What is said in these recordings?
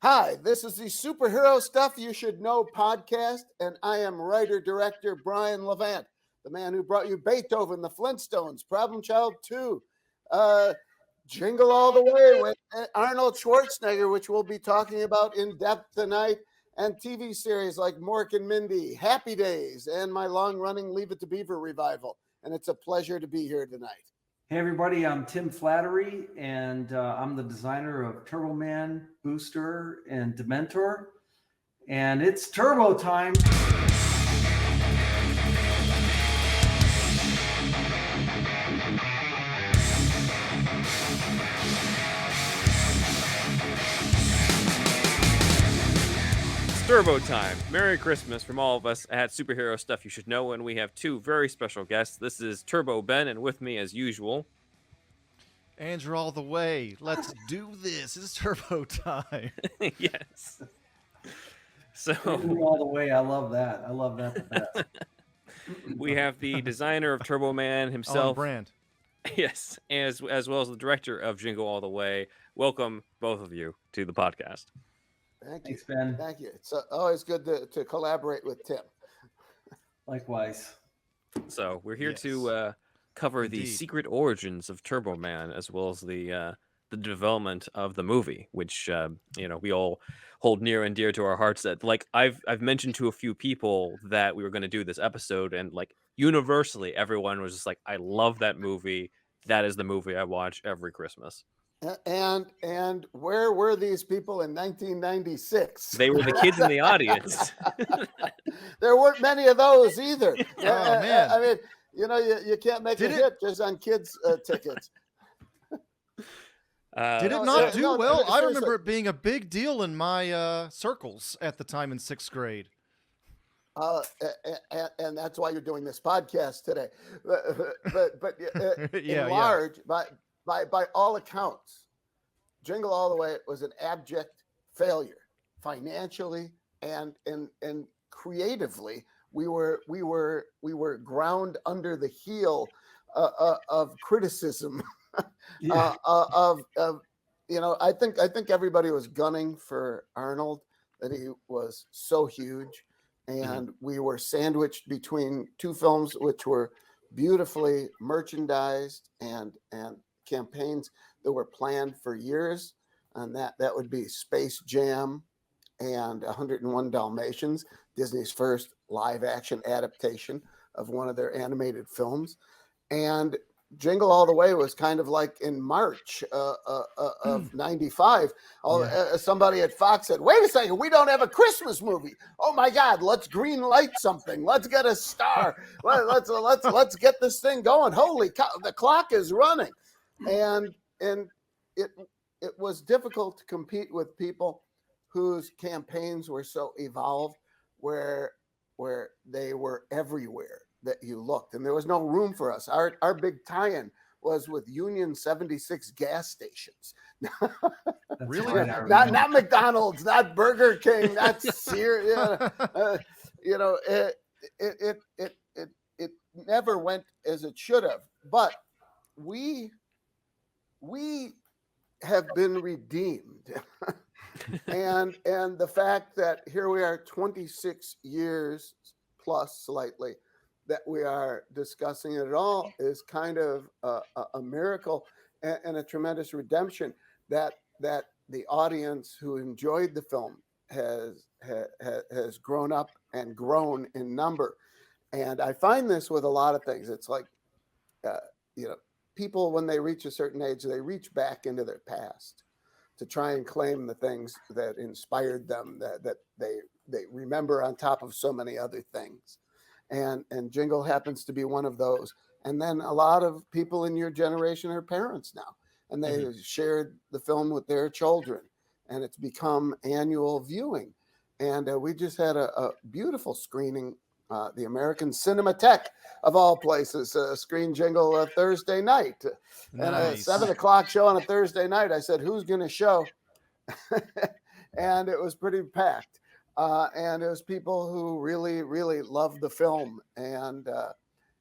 Hi, this is the Superhero Stuff You Should Know podcast, and I am writer-director Brian Levant, the man who brought you Beethoven, the Flintstones, Problem Child 2, Jingle All the Way with Arnold Schwarzenegger, which we'll be talking about in depth tonight, and TV series like Mork and Mindy, Happy Days, and my long-running Leave It to Beaver revival. And it's a pleasure to be here tonight. Hey everybody, I'm Tim Flattery, and I'm the designer of Turboman, Booster, and Dementor, and it's Turbo time. Turbo time. Merry Christmas from all of us at Superhero Stuff You Should Know, and we have two very special guests. This is Turbo Ben, and with me as usual, Andrew all the way. Let's do this. It's Turbo time. Yes. So Andrew all the way. I love that. I love that the best. we have the designer of Turboman himself. On brand. Yes, as well as the director of Jingle All the Way. Welcome, both of you, to the podcast. Thank you. Thanks, Ben. Thank you. It's always good to collaborate with Tim. Likewise. So we're here Yes. to cover the Indeed. secret origins of Turboman, as well as the development of the movie, which we all hold near and dear to our hearts. That I've mentioned to a few people that we were going to do this episode, and universally everyone was just like, "I love that movie. That is the movie I watch every Christmas." And where were these people in 1996? They were the kids in the audience. There weren't many of those either. man. I mean, you can't make a hit just on kids' tickets. Did it no, not do no, well? I seriously. remember it being a big deal in my circles at the time in 6th grade. And that's why you're doing this podcast today. But Yeah, in large, by all accounts, Jingle All the Way was an abject failure financially and creatively. We were ground under the heel of criticism. Yeah. I think everybody was gunning for Arnold, that he was so huge, and we were sandwiched between two films which were beautifully merchandised and campaigns that were planned for years, and that would be Space Jam and 101 Dalmatians, Disney's first live action adaptation of one of their animated films. And Jingle All the Way was kind of like in March of 95. Somebody at Fox said, "Wait a second, we don't have a Christmas movie. Oh my God, let's green light something. Let's get a star. Let's get this thing going. Holy cow, the clock is running." And it was difficult to compete with people whose campaigns were so evolved, where they were everywhere that you looked, and there was no room for us. Our big tie-in was with Union 76 gas stations. Really? Right, I remember. not McDonald's, not Burger King, not Sears. It never went as it should have. But we have been redeemed. and the fact that here we are 26 years plus slightly that we are discussing it at all is kind of a miracle and a tremendous redemption that the audience who enjoyed the film has grown up and grown in number. And I find this with a lot of things. It's like, people, when they reach a certain age, they reach back into their past to try and claim the things that inspired them, that they remember on top of so many other things. And Jingle happens to be one of those. And then a lot of people in your generation are parents now, and they shared the film with their children, and it's become annual viewing. And we just had a beautiful screening. The American Cinematheque, of all places, screen Jingle Thursday night. And a Nice. 7:00 show on a Thursday night. I said, "Who's going to show?" And it was pretty packed. And it was people who really, really loved the film. And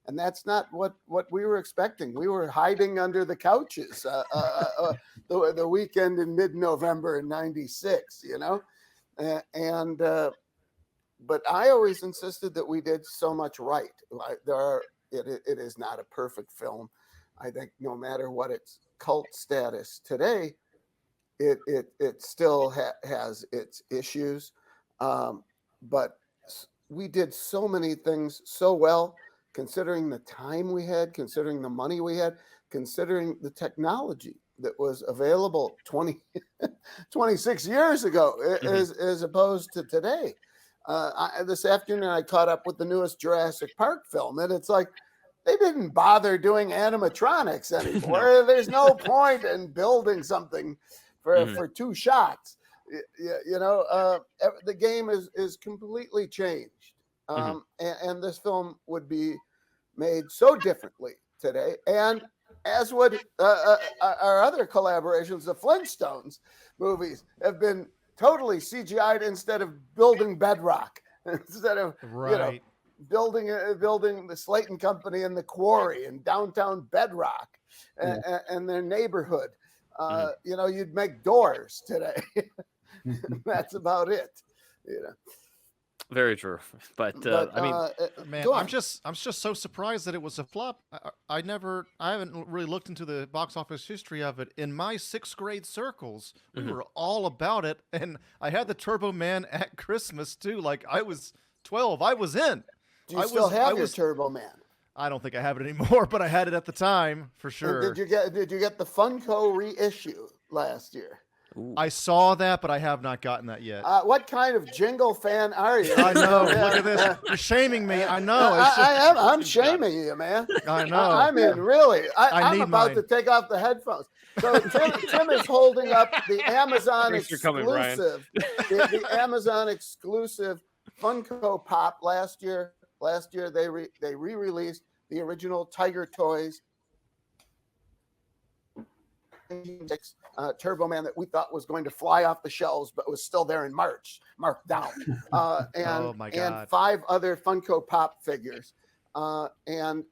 and that's not what we were expecting. We were hiding under the couches the weekend in mid-November in '96, you know, and but I always insisted that we did so much right. It is not a perfect film. I think no matter what its cult status today, it still has its issues, but we did so many things so well, considering the time we had, considering the money we had, considering the technology that was available 26 years ago, as opposed to today. This afternoon, I caught up with the newest Jurassic Park film, and it's like they didn't bother doing animatronics anymore. There's no point in building something for two shots. You know, the game is completely changed, and this film would be made so differently today, and as would our other collaborations. The Flintstones movies have been totally CGI'd instead of building bedrock, instead of building the Slayton Company and the Quarry and downtown Bedrock and their neighborhood. You know, you'd make doors today. That's about it. You know. Very true, but I mean, man, I'm just so surprised that it was a flop. I haven't really looked into the box office history of it. In my 6th grade circles, we were all about it, and I had the Turboman at Christmas too. Like I was 12, I was in. Do you still have your Turboman? I don't think I have it anymore, but I had it at the time for sure. And did you get the Funko reissue last year? Ooh. I saw that, but I have not gotten that yet. What kind of Jingle fan are you? I know. Look at this. You're shaming me. I know. I am. I'm shaming you, man. I know. I mean, really. I'm need about mine. to take off the headphones. So Tim is holding up the Amazon exclusive, the Amazon exclusive Funko Pop last year. Last year they re-released the original Tiger Toys Turboman that we thought was going to fly off the shelves, but was still there in March, marked down, and 5 other Funko Pop figures, and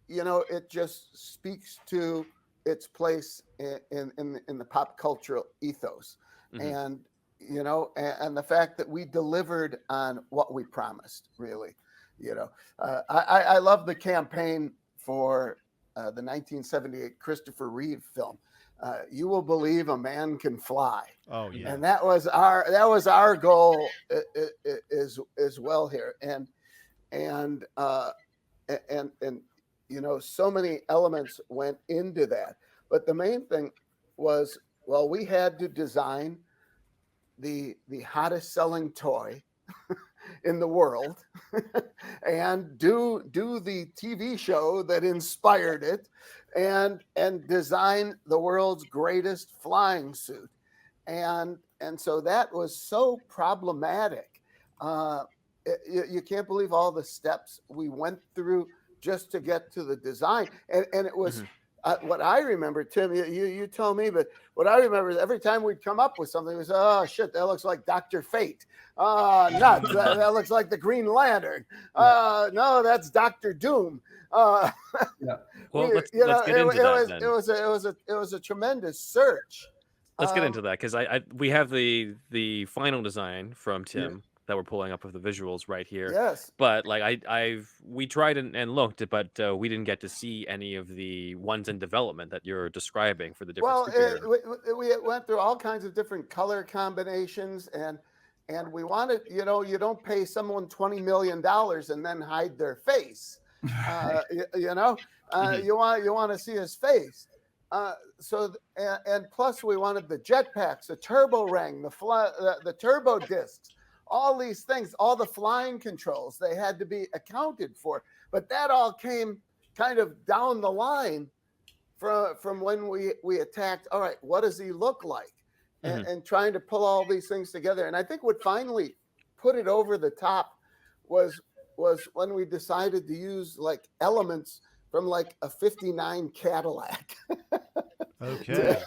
you know, it just speaks to its place in the pop cultural ethos, and you know, and the fact that we delivered on what we promised. Really, you know, I love the campaign for the 1978 Christopher Reeve film, "You Will Believe a Man Can Fly." Oh yeah, and that was our goal as well here, and you know, so many elements went into that, but the main thing was, well, we had to design the hottest selling toy in the world and do the TV show that inspired it, and design the world's greatest flying suit, and so that was so problematic. You can't believe all the steps we went through just to get to the design, and it was what I remember. Tim, you tell me, but what I remember is every time we'd come up with something, it was, oh shit, that looks like Dr. Fate. Nuts, that looks like the Green Lantern. No, that's Dr. Doom. Well, let's get into that then. It was a tremendous search. Let's get into that, because we have the final design from Tim that we're pulling up of the visuals right here. Yes. But like we tried and looked, but we didn't get to see any of the ones in development that you're describing for the different. Well, we went through all kinds of different color combinations, and we wanted, you know, you don't pay someone $20 million and then hide their face. You know, you want to see his face. So plus we wanted the jetpacks, the turbo ring, the turbo discs, all these things, all the flying controls, they had to be accounted for. But that all came kind of down the line from when we attacked. All right, what does he look like? And trying to pull all these things together. And I think what finally put it over the top was when we decided to use like elements from like a '59 Cadillac. Okay.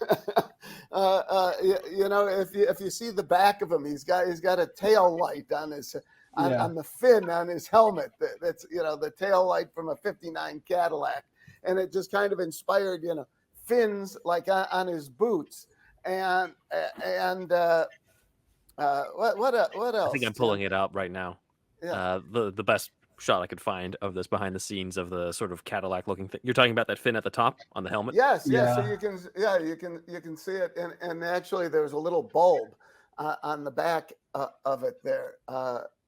You know, if you see the back of him, he's got a tail light on his Yeah. on the fin on his helmet. That's, you know, the tail light from a '59 Cadillac, and it just kind of inspired, you know, fins like on his boots, and what else? I think I'm pulling it up right now. Yeah. The best shot I could find of this behind the scenes of the sort of Cadillac looking thing. You're talking about that fin at the top on the helmet? Yes, yes. So Yeah. you can see it, and actually there's a little bulb on the back of it there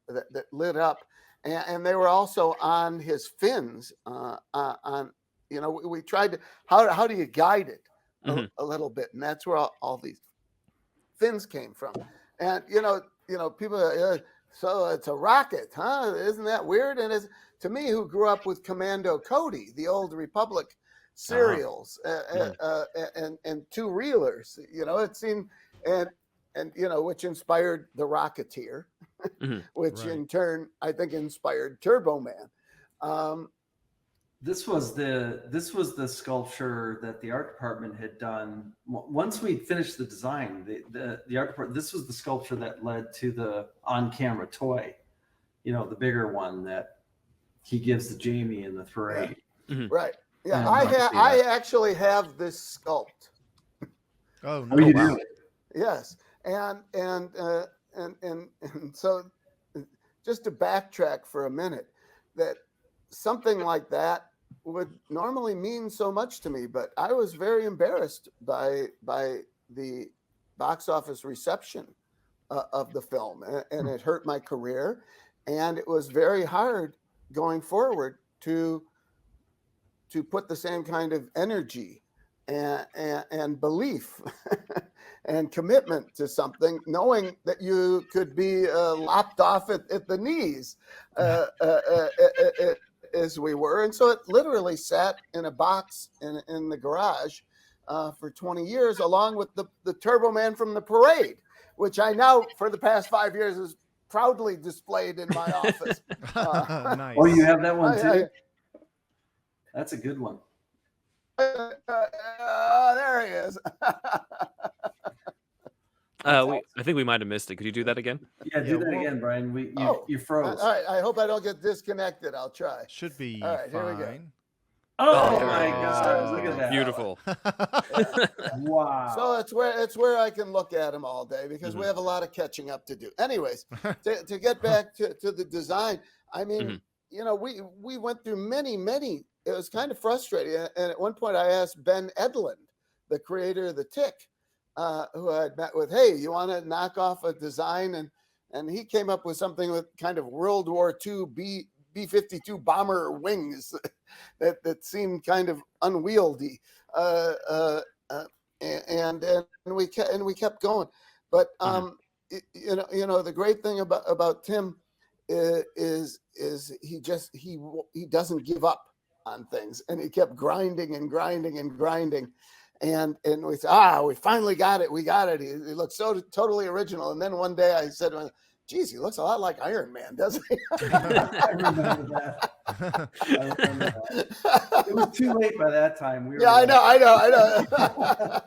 that lit up, and they were also on his fins. On, you know, we tried to how do you guide it a little bit, and that's where all these fins came from. And you know people. So it's a rocket, huh? Isn't that weird? And it's, to me, who grew up with Commando Cody, the old Republic serials, and two reelers, you know, it seemed, and you know, which inspired the Rocketeer, which in turn I think inspired Turboman. This was the sculpture that the art department had done. Once we finished the design, the art department, this was the sculpture that led to the on-camera toy, you know, the bigger one that he gives to Jamie in the parade. Right. Yeah, And I actually have this sculpt. Oh, no. Oh, you do? Yes, and so just to backtrack for a minute, that something like that would normally mean so much to me, but I was very embarrassed by the box office reception of the film, and it hurt my career, and it was very hard going forward to put the same kind of energy and belief and commitment to something, knowing that you could be lopped off at the knees as we were. And so it literally sat in a box in the garage for 20 years, along with the Turboman from the parade, which I now, for the past 5 years, is proudly displayed in my office. Nice. Oh, you have that one too? That's a good one. There he is. I think we might have missed it. Could you do that again? Yeah, do that again, Brian. You froze. All right. I hope I don't get disconnected. I'll try. Should be All right, here we go. fine. Oh There my it is. God! Look at that. Beautiful. Wow. So it's where I can look at him all day, because we have a lot of catching up to do. Anyways, to get back to the design, I mean, you know, we went through many. It was kind of frustrating. And at one point I asked Ben Edlund, the creator of the Tick, who I had met with, hey, you want to knock off a design? And he came up with something with kind of World War II B-52 bomber wings that seemed kind of unwieldy. And we kept going. But you know, the great thing about Tim is he doesn't give up on things, and he kept grinding and grinding and grinding, and we said, we finally got it, we got it. He looked so totally original. And then one day I said, geez, he looks a lot like Iron Man, doesn't he? I remember that. It was too late by that time. I know.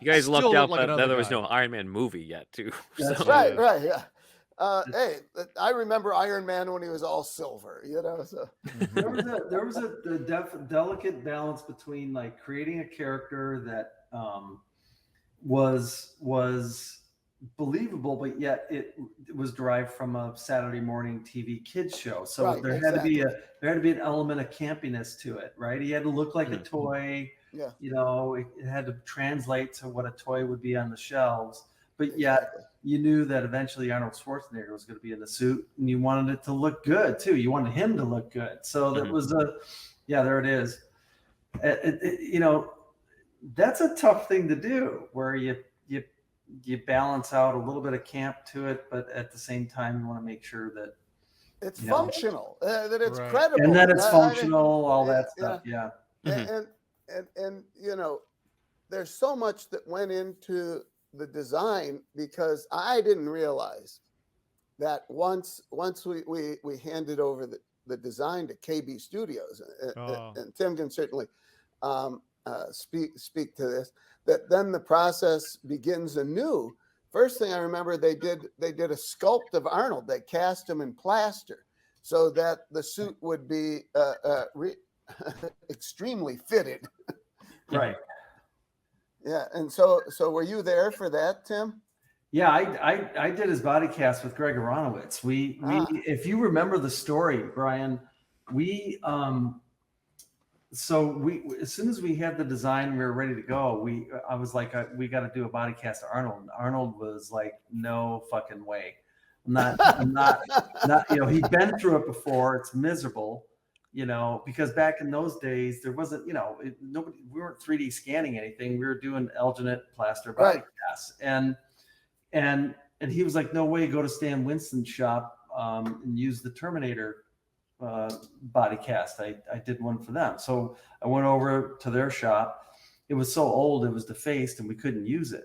You guys Still lucked look out like that another there was guy. no Iron Man movie yet, too. That's Right, yeah. Hey, I remember Iron Man when he was all silver, you know. So there was a delicate balance between like creating a character that was believable, but yet it was derived from a Saturday morning TV kids show. So Right, there had to be an element of campiness to it, right? He had to look like a toy. Yeah. You know, it had to translate to what a toy would be on the shelves. But yet you knew that eventually Arnold Schwarzenegger was going to be in the suit, and you wanted it to look good too. You wanted him to look good. So that was there it is. You know, that's a tough thing to do, where you balance out a little bit of camp to it, but at the same time you want to make sure that it's functional, that it's Right. credible, and that it's functional, all that stuff. Yeah. And you know, there's so much that went into the design, because I didn't realize that once we handed over the design to KB Studios, and Tim can certainly speak to this, that then the process begins anew first thing I remember, they did a sculpt of Arnold. They cast him in plaster so that the suit would be extremely fitted. Right. Yeah, and so were you there for that, Tim? Yeah, I did his body cast with Greg Aronowitz. We if you remember the story, Brian, we so we as soon as we had the design, we were ready to go. I was like, we got to do a body cast of Arnold. And Arnold was like, no fucking way. I'm not. You know, he'd been through it before. It's miserable. You know, because back in those days there wasn't, you know, we weren't 3D scanning anything. We were doing alginate plaster body casts, and he was like, no way, go to Stan Winston's shop and use the Terminator body cast. I did one for them. So I went over to their shop. It was so old, it was defaced, and we couldn't use it.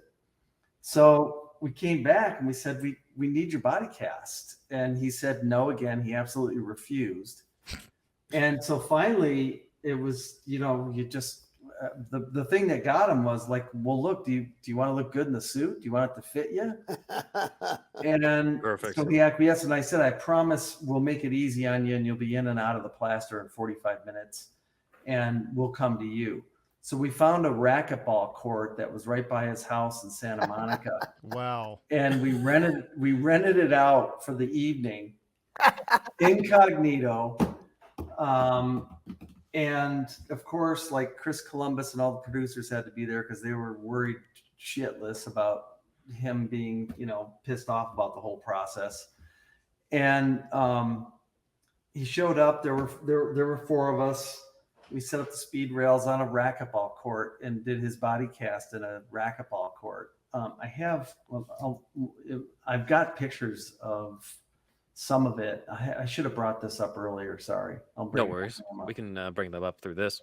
So we came back and we said, we need your body cast. And he said no again. He absolutely refused. And so finally it was, you know, you just, the thing that got him was like, well, look, do you want to look good in the suit? Do you want it to fit you? And then Perfect. So he acquiesced, and I said, I promise we'll make it easy on you, and you'll be in and out of the plaster in 45 minutes, and we'll come to you. So we found a racquetball court that was right by his house in Santa Monica. Wow. And we rented it out for the evening, incognito. And of course, like Chris Columbus and all the producers had to be there because they were worried shitless about him being, you know, pissed off about the whole process. And he showed up. There were four of us. We set up the speed rails on a racquetball court and did his body cast in a racquetball court. I've got pictures of some of it. I should have brought this up earlier. Sorry. No worries. We can bring them up through this.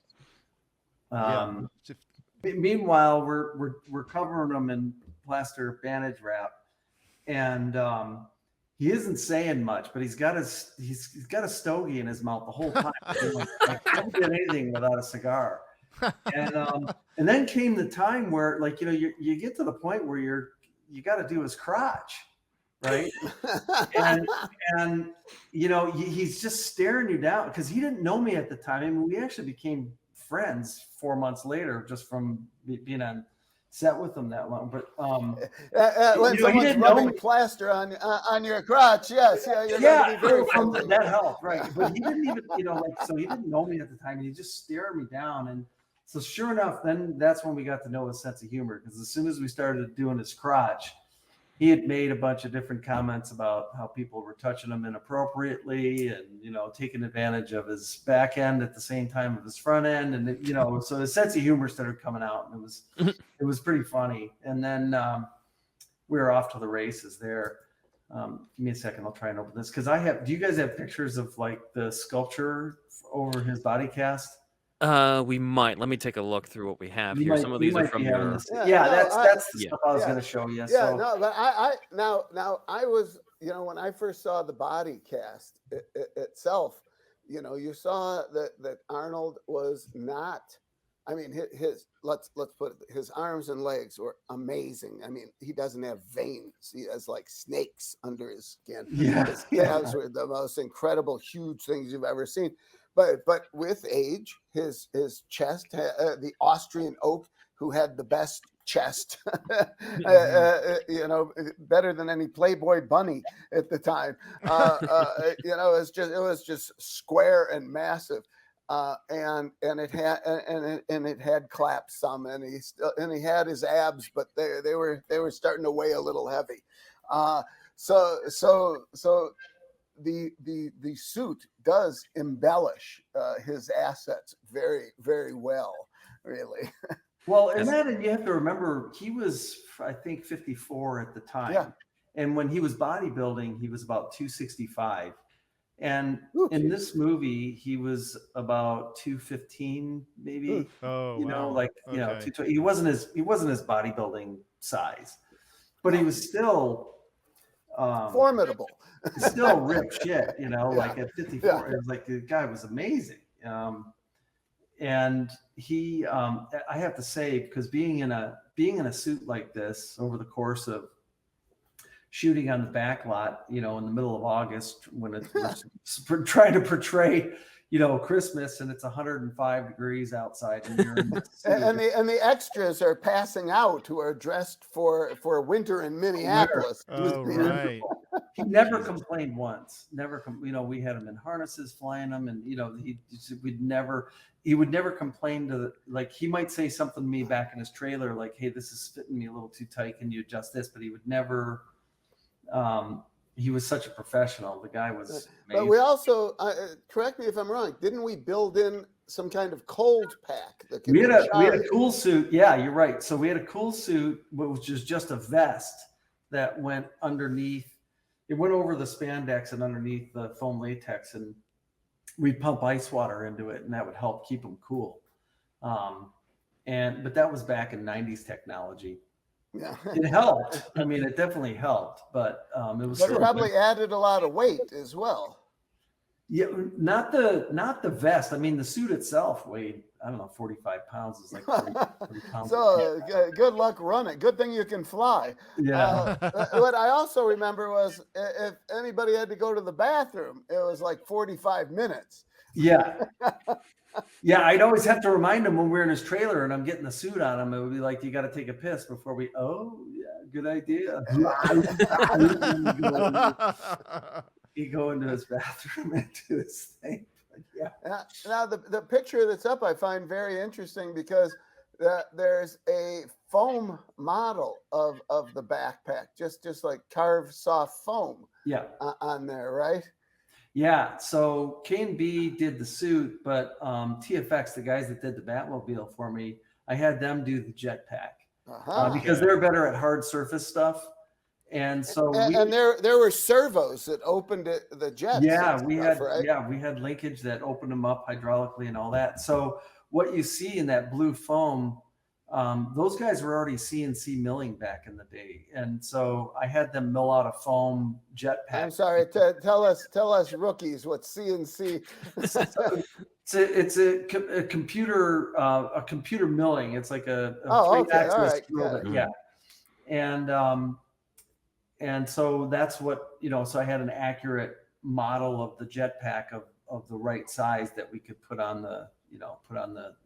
Meanwhile, we're covering them in plaster bandage wrap, and he isn't saying much, but he's got a stogie in his mouth the whole time. Like, never did anything without a cigar. And then came the time where, like, you know, you get to the point where you got to do his crotch. Right. and you know, he's just staring you down because he didn't know me at the time. I mean, we actually became friends 4 months later just from being on set with him that long. But when someone's rubbing plaster on your crotch, yes, you're going to be very friendly. That helped, right? But he didn't even, you know, like, so he didn't know me at the time, and he just stared me down. And so sure enough, then that's when we got to know his sense of humor, because as soon as we started doing his crotch, he had made a bunch of different comments about how people were touching him inappropriately and, you know, taking advantage of his back end at the same time of his front end. And, you know, so his sense of humor started coming out, and it was pretty funny. And then we were off to the races there. Give me a second. I'll try and open this. Cause do you guys have pictures of like the sculpture over his body cast? We might. Let me take a look through what we have here. Some of these are from your. That's the stuff I was going to show you. Yeah, so. No, but I was, you know, when I first saw the body cast itself, you know, you saw that Arnold was not. I mean, let's put it, his arms and legs were amazing. I mean, he doesn't have veins; he has like snakes under his skin. Yeah, his calves were the most incredible, huge things you've ever seen. But with age, his chest, the Austrian oak, who had the best chest, you know, better than any Playboy bunny at the time. You know, it was just square and massive, and it had claps some, and he had his abs, but they were starting to weigh a little heavy. So the suit does embellish his assets very, very well, really. Well, and you have to remember, he was, I think, 54 at the time. Yeah. And when he was bodybuilding, he was about 265. And in this movie, he was about 215, maybe. Oh, you know, wow. like, you know, 220. He wasn't his bodybuilding size, but he was still formidable. Still ripped shit, you know, like at 54. It was like the guy was amazing. And he, I have to say, because being in a suit like this over the course of shooting on the back lot, in the middle of August when we're trying to portray, Christmas, and it's 105 degrees outside, and you're in the and the extras are passing out who are dressed for winter in Minneapolis. Oh, right. He never complained once. Never, we had him in harnesses, flying them, and he would never complain to he might say something to me back in his trailer, like, "Hey, this is fitting me a little too tight. Can you adjust this?" But he would never. He was such a professional. The guy was amazing. But we also, correct me if I'm wrong, didn't we build in some kind of cold pack? We had a cool suit. Yeah, you're right. So we had a cool suit, which is just a vest that went underneath. It went over the spandex and underneath the foam latex, and we'd pump ice water into it, and that would help keep them cool. But that was back in 90s technology. Yeah. It helped. I mean, it definitely helped, but it was. But it probably added a lot of weight as well. Yeah, not the vest. I mean, the suit itself weighed, I don't know, 45 pounds. Is like 40 pounds. So good luck running. Good thing you can fly. Yeah. What I also remember was if anybody had to go to the bathroom, it was like 45 minutes. Yeah. Yeah, I'd always have to remind him when we're in his trailer and I'm getting the suit on him. It would be like, "You got to take a piss before we." Oh, yeah, good idea. He'd go into his bathroom and do his thing. But yeah. Now the picture that's up I find very interesting because there's a foam model of the backpack, just like carved soft foam. Yeah. On there, right? Yeah, so K&B did the suit, but TFX, the guys that did the Batmobile for me, I had them do the jetpack because they're better at hard surface stuff. And so there were servos that opened the jets. Yeah, we right? we had linkage that opened them up hydraulically and all that. So what you see in that blue foam, those guys were already CNC milling back in the day, and so I had them mill out a foam jetpack. I'm sorry, tell us rookies what CNC. It's a computer milling. It's like a okay, all right, yeah. And so that's what So I had an accurate model of the jetpack of the right size that we could put on the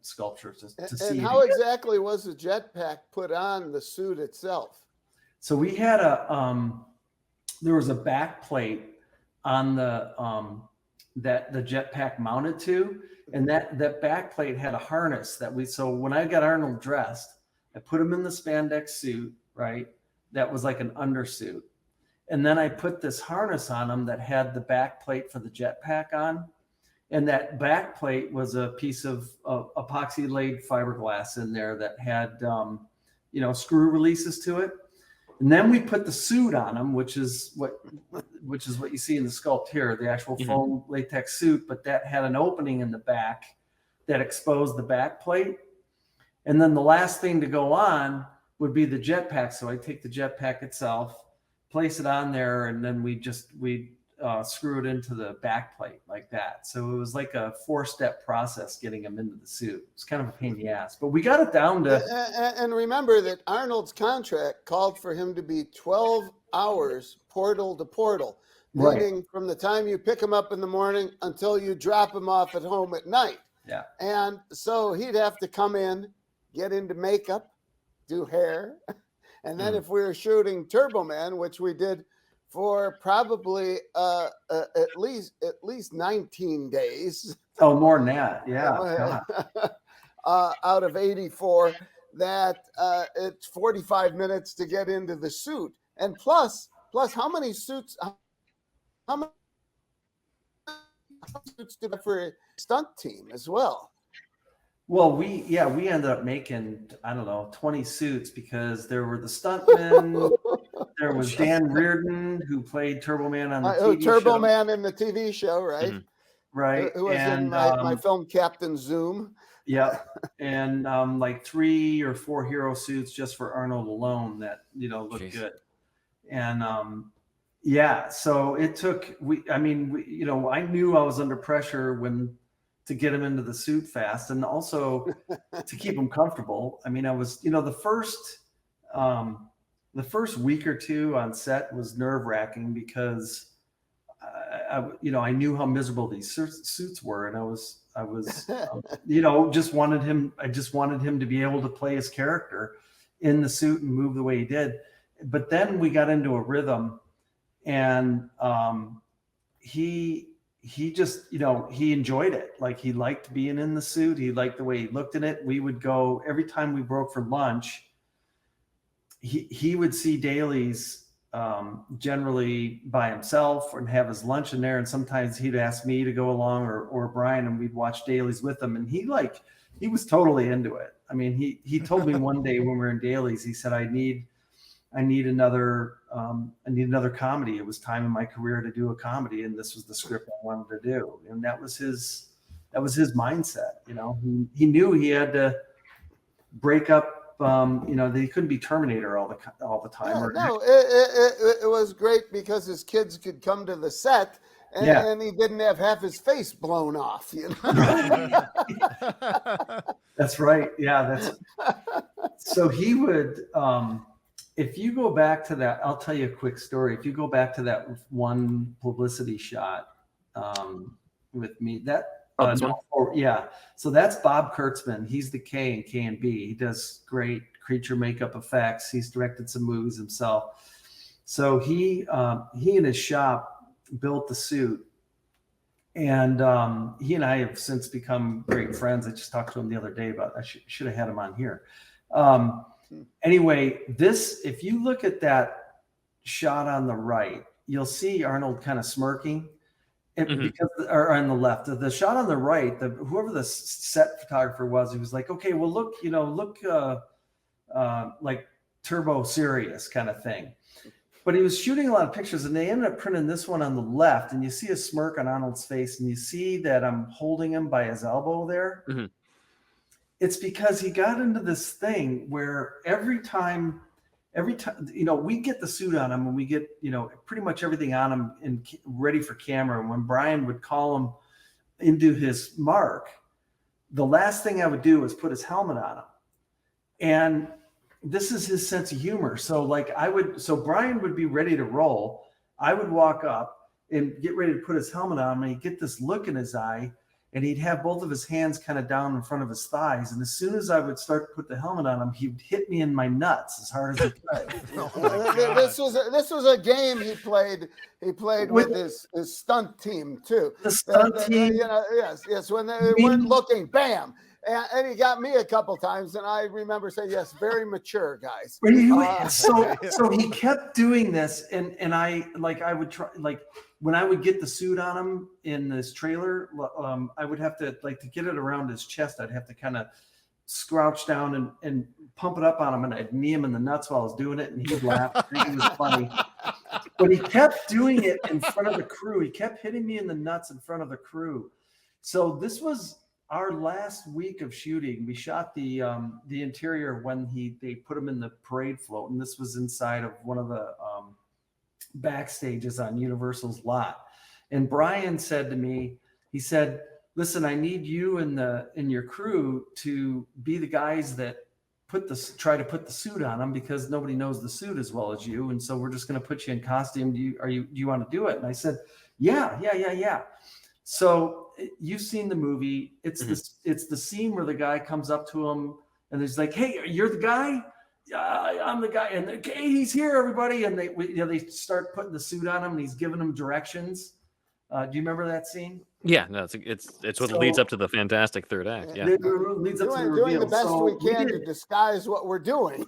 sculpture to see. And how exactly was the jetpack put on the suit itself? So we had there was a back plate on the that the jetpack mounted to, and that back plate had a harness so when I got Arnold dressed, I put him in the spandex suit, right? That was like an undersuit. And then I put this harness on him that had the back plate for the jetpack on. And that back plate was a piece of epoxy laid fiberglass in there that had, screw releases to it. And then we put the suit on him, which is what you see in the sculpt here, the actual foam latex suit, but that had an opening in the back that exposed the back plate. And then the last thing to go on would be the jetpack. So I take the jetpack itself, place it on there, and then we screw it into the back plate like that. So it was like a 4-step process getting him into the suit. It's kind of a pain in the ass, but we got it down to. And remember that Arnold's contract called for him to be 12 hours portal to portal, meaning from the time you pick him up in the morning until you drop him off at home at night. Yeah. And so he'd have to come in, get into makeup, do hair, and then if we were shooting Turboman, which we did for probably at least 19 days. Oh, more than that, yeah. Out of 84, that it's 45 minutes to get into the suit, and plus how many suits? How many suits did for a stunt team as well? Well, we ended up making, I don't know, 20 suits because there were the stuntmen. There was Dan Reardon, who played Turboman on the TV show. Turboman in the TV show, right? Mhm. Right. Who was in my film Captain Zoom. Yeah. And like 3 or 4 hero suits just for Arnold alone that, looked good. And so it took, I knew I was under pressure to get him into the suit fast, and also to keep him comfortable. I mean, I was, the first the first week or two on set was nerve wracking because I knew how miserable these suits were, and I was just wanted him. I just wanted him to be able to play his character in the suit and move the way he did. But then we got into a rhythm, and he just, he enjoyed it. Like, he liked being in the suit. He liked the way he looked in it. We would go every time we broke for lunch. He would see dailies generally by himself and have his lunch in there. And sometimes he'd ask me to go along or Brian, and we'd watch dailies with him. And he was totally into it. I mean, he told me one day when we were in dailies, he said, I need another comedy. It was time in my career to do a comedy, and this was the script I wanted to do. And that was his mindset. He knew he had to break up. They couldn't be Terminator all the time. It was great because his kids could come to the set, and he didn't have half his face blown off. That's right. Yeah, so he would. If you go back to that, I'll tell you a quick story. If you go back to that one publicity shot with me, so that's Bob Kurtzman. He's the K in K&B. He does great creature makeup effects. He's directed some movies himself. So he and his shop built the suit, and he and I have since become great friends. I just talked to him the other day about. I should have had him on here. Anyway, if you look at that shot on the right, you'll see Arnold kind of smirking. Or on the left, the shot on the right, whoever the set photographer was, he was like, okay, well, look like turbo serious kind of thing. But he was shooting a lot of pictures, and they ended up printing this one on the left, and you see a smirk on Arnold's face, and you see that I'm holding him by his elbow there. Mm-hmm. It's because he got into this thing where every time, we get the suit on him and we get, pretty much everything on him and ready for camera. And when Brian would call him into his mark, the last thing I would do was put his helmet on him. And this is his sense of humor. So Brian would be ready to roll. I would walk up and get ready to put his helmet on him, and he'd get this look in his eye, and he'd have both of his hands kind of down in front of his thighs. And as soon as I would start to put the helmet on him, he'd hit me in my nuts as hard as he could. This was a game he played. He played with his stunt team too. The stunt team. Yes. When they weren't looking, bam. And he got me a couple times, and I remember saying, "Yes, very mature guys." So he kept doing this, and I would try when I would get the suit on him in this trailer, I would have to to get it around his chest. I'd have to kind of scrouch down and pump it up on him, and I'd knee him in the nuts while I was doing it, and he'd laugh. I think it was funny. But he kept doing it in front of the crew. He kept hitting me in the nuts in front of the crew. So this was our last week of shooting. We shot the interior when they put him in the parade float, and this was inside of one of the backstages on Universal's lot. And Brian said to me, he said, "Listen, I need you and your crew to be the guys that try to put the suit on him, because nobody knows the suit as well as you, and so we're just going to put you in costume. Do you want to do it?" And I said, yeah. So you've seen the movie. It's the scene where the guy comes up to him and he's like, "Hey, you're the guy?" "Yeah, I'm the guy." And "Okay, he's here, everybody." And they start putting the suit on him, and he's giving them directions. Do you remember that scene? Yeah, no, it's what leads up to the fantastic third act. Yeah, it leads up to the reveal. Doing the best we can to disguise what we're doing.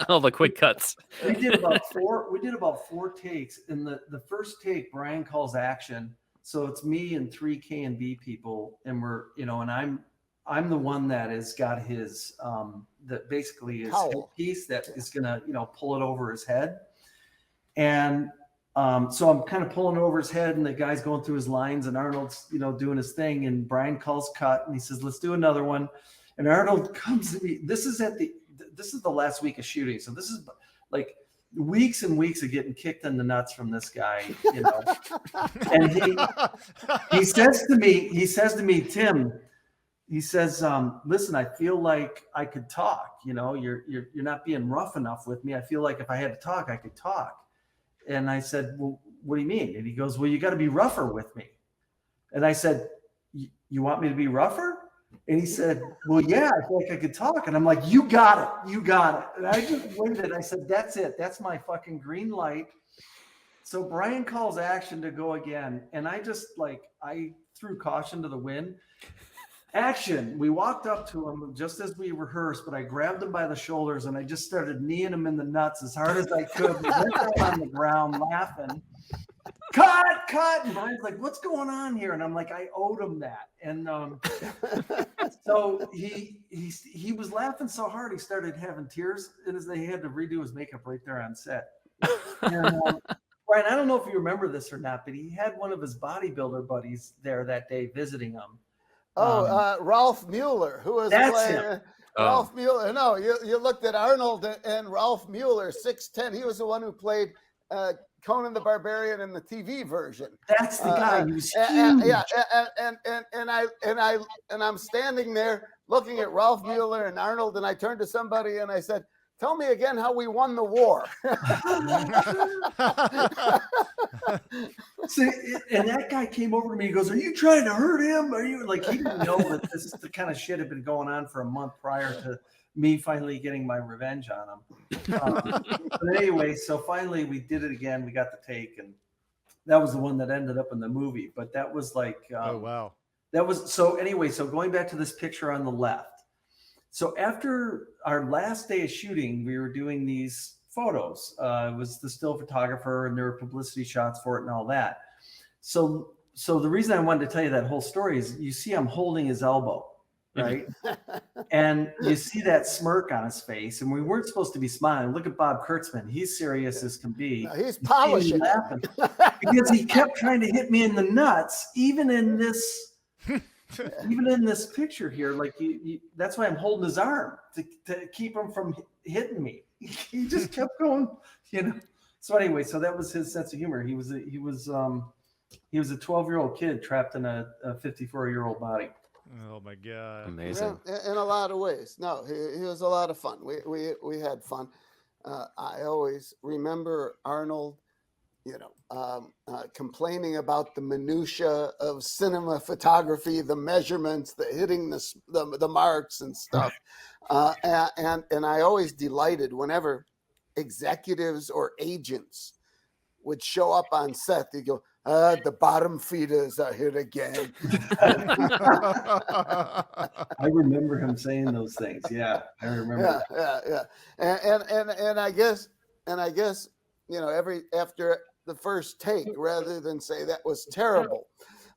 All the quick cuts. We did about four takes. In the first take, Brian calls action. So it's me and 3 K&B people, and we're, and I'm the one that has got his that basically his headpiece that is gonna, pull it over his head. And so I'm kind of pulling over his head, and the guy's going through his lines, and Arnold's, doing his thing, and Brian calls cut, and he says, "Let's do another one." And Arnold comes to me. This is the last week of shooting. So this is like weeks and weeks of getting kicked in the nuts from this guy, And he says to me, "Tim, he says, listen, I feel like I could talk. You know, you're not being rough enough with me. I feel like if I had to talk, I could talk. And I said, well, what do you mean? And he goes, well, you got to be rougher with me. And I said, you want me to be rougher? And he said, well, yeah, I feel like I could talk. And I'm like, you got it. You got it. And I just waited. I said, that's it. That's my fucking green light. So Brian calls action to go again. And I threw caution to the wind. Action. We walked up to him just as we rehearsed, but I grabbed him by the shoulders and I just started kneeing him in the nuts as hard as I could. We went down on the ground laughing. Cut. And Brian's like, what's going on here? And I'm like, I owed him that. And so he was laughing so hard, he started having tears in his, they had to redo his makeup right there on set. And, Brian, I don't know if you remember this or not, but he had one of his bodybuilder buddies there that day visiting him. Ralph Mueller, who was playing Ralph Mueller. No, you looked at Arnold and Ralph Mueller, 6'10". He was the one who played Conan the Barbarian in the TV version. That's the guy. He was huge. And I'm standing there looking at Ralph Mueller and Arnold, and I turned to somebody and I said, tell me again how we won the war. See, and that guy came over to me. He goes, are you trying to hurt him? Are you like, he didn't know that this is the kind of shit had been going on for a month prior to me finally getting my revenge on him. But anyway, so finally we did it again. We got the take, and that was the one that ended up in the movie. But that was like, oh, wow. That was, so anyway, so going back to this picture on the left. So after our last day of shooting, we were doing these photos. It was the still photographer, and there were publicity shots for it and all that. So the reason I wanted to tell you that whole story is you see I'm holding his elbow, right? And you see that smirk on his face, and we weren't supposed to be smiling. Look at Bob Kurtzman. He's serious as can be. No, he's polishing. Laughing because he kept trying to hit me in the nuts, even in this picture here. Like that's why I'm holding his arm to keep him from hitting me. He just kept going, you know. So anyway, so that was his sense of humor. He was a 12-year-old kid trapped in a 54-year-old body. Oh my God! Amazing. Yeah, in a lot of ways. No, he was a lot of fun. We had fun. I always remember Arnold, complaining about the minutia of cinema photography, the measurements, the hitting the marks and stuff. And I always delighted whenever executives or agents would show up on set. They go, the bottom feeders are here again. I remember him saying those things. Yeah, I remember. Yeah. And I guess, after the first take, rather than say that was terrible,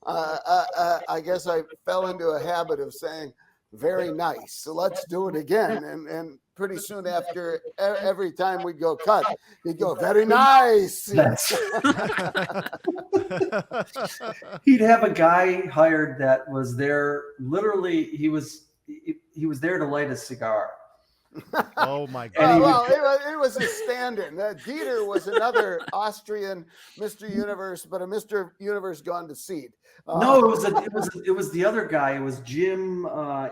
I guess I fell into a habit of saying, very nice. So let's do it again. And pretty soon after, every time we'd go cut, he'd go, very nice. He'd have a guy hired that was there. Literally, he was there to light a cigar. Oh my God! It was a stand-in. Dieter was another Austrian Mr. Universe, but a Mr. Universe gone to seed. No, it was the other guy. It was Jim.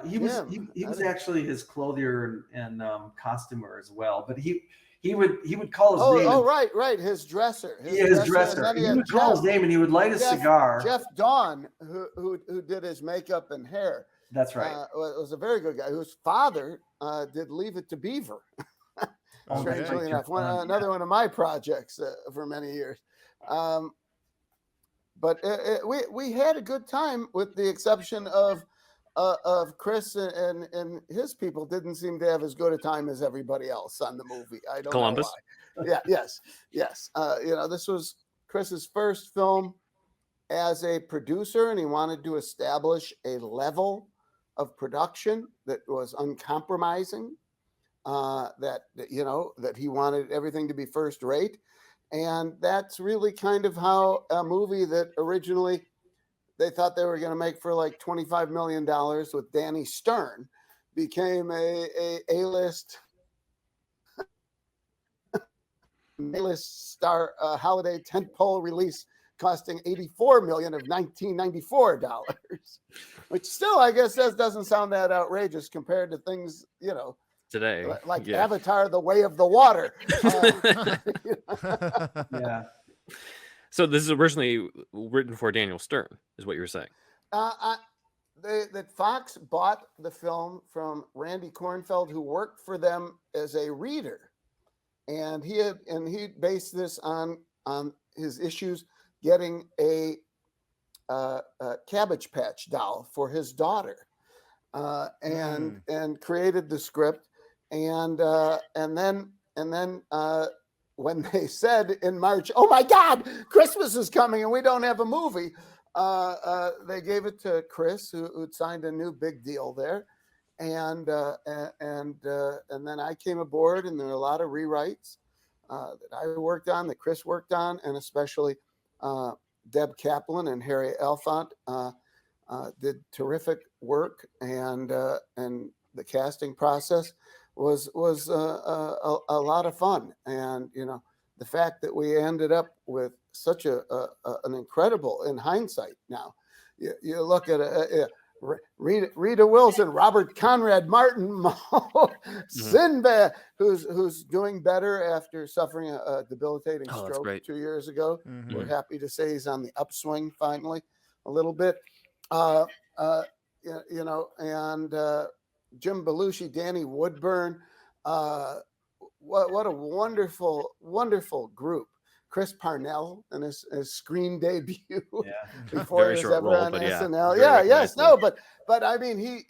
He was actually his clothier and costumer as well. But he would call his name. Oh, right. His dresser. His dresser. He would call his name and he would light a cigar. Jeff Dawn, who did his makeup and hair. That's right. Was a very good guy whose father did Leave It to Beaver. Strangely enough, another one of my projects for many years. But we had a good time, with the exception of Chris and his people didn't seem to have as good a time as everybody else on the movie. I don't Columbus. know why. Yes. This was Chris's first film as a producer, and he wanted to establish a level of production that was uncompromising, that he wanted everything to be first rate. And that's really kind of how a movie that originally they thought they were going to make for like $25 million with Danny Stern became a A-list star holiday tentpole release costing $84 million of 1994 dollars, which still, I guess, doesn't sound that outrageous compared to things, Today, like yeah. Avatar: The Way of the Water. Yeah. So this is originally written for Daniel Stern, is what you were saying. That Fox bought the film from Randy Kornfeld, who worked for them as a reader, and he based this on his issues getting a Cabbage Patch doll for his daughter, and created the script, and then when they said in March, "Oh my God, Christmas is coming and we don't have a movie," they gave it to Chris, who'd signed a new big deal there, and then I came aboard, and there were a lot of rewrites that I worked on, that Chris worked on, and especially Deb Kaplan and Harry Alfont did terrific work, and the casting process was a lot of fun, and the fact that we ended up with such an incredible, in hindsight now, you look at Rita Wilson, Robert Conrad Martin, Sinbad, who's doing better after suffering a debilitating stroke 2 years ago. We're happy to say he's on the upswing finally a little bit. And Jim Belushi, Danny Woodburn, what a wonderful group. Chris Parnell and his screen debut before Very he was short ever role, on but SNL. But I mean, he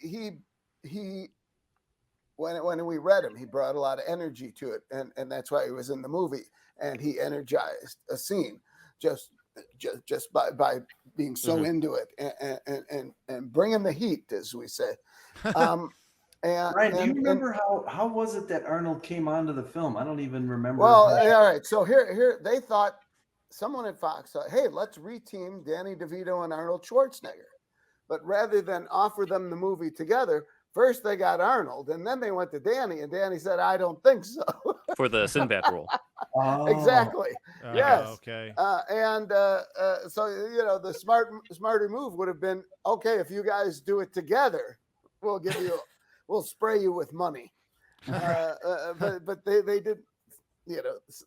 when we read him, he brought a lot of energy to it, and that's why he was in the movie, and he energized a scene just by being so into it and bringing the heat, as we say. Brian, do you remember how was it that Arnold came onto the film? I don't even remember. Well, all right. So here they thought, someone at Fox thought, hey, let's reteam Danny DeVito and Arnold Schwarzenegger. But rather than offer them the movie together, first they got Arnold, and then they went to Danny, and Danny said, I don't think so. For the Sinbad role. Exactly. Yes. Okay. So the smarter move would have been, okay, if you guys do it together, we'll spray you with money. But they did,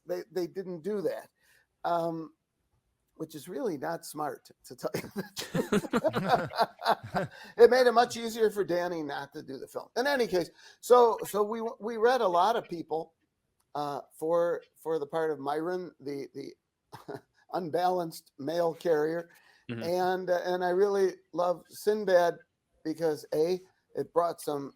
they didn't do that, which is really not smart, to tell you the truth. It made it much easier for Danny not to do the film. In any case, so we read a lot of people for the part of Myron, the unbalanced mail carrier, and I really love Sinbad because it brought some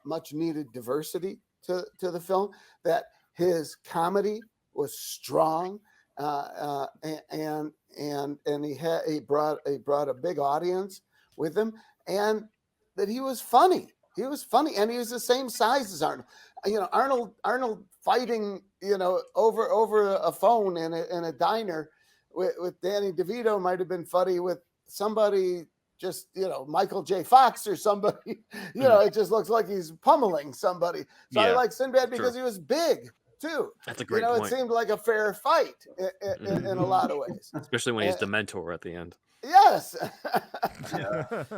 much needed diversity to the film, that his comedy was strong, and he brought a big audience with him, and that he was funny. He was funny, and he was the same size as Arnold. Arnold fighting, over a phone in a diner with Danny DeVito might have been funny with somebody, just Michael J. Fox or somebody. It just looks like he's pummeling somebody. So I like Sinbad because he was big too. That's a great point. It seemed like a fair fight in a lot of ways, especially when he's Dementor at the end. Yes.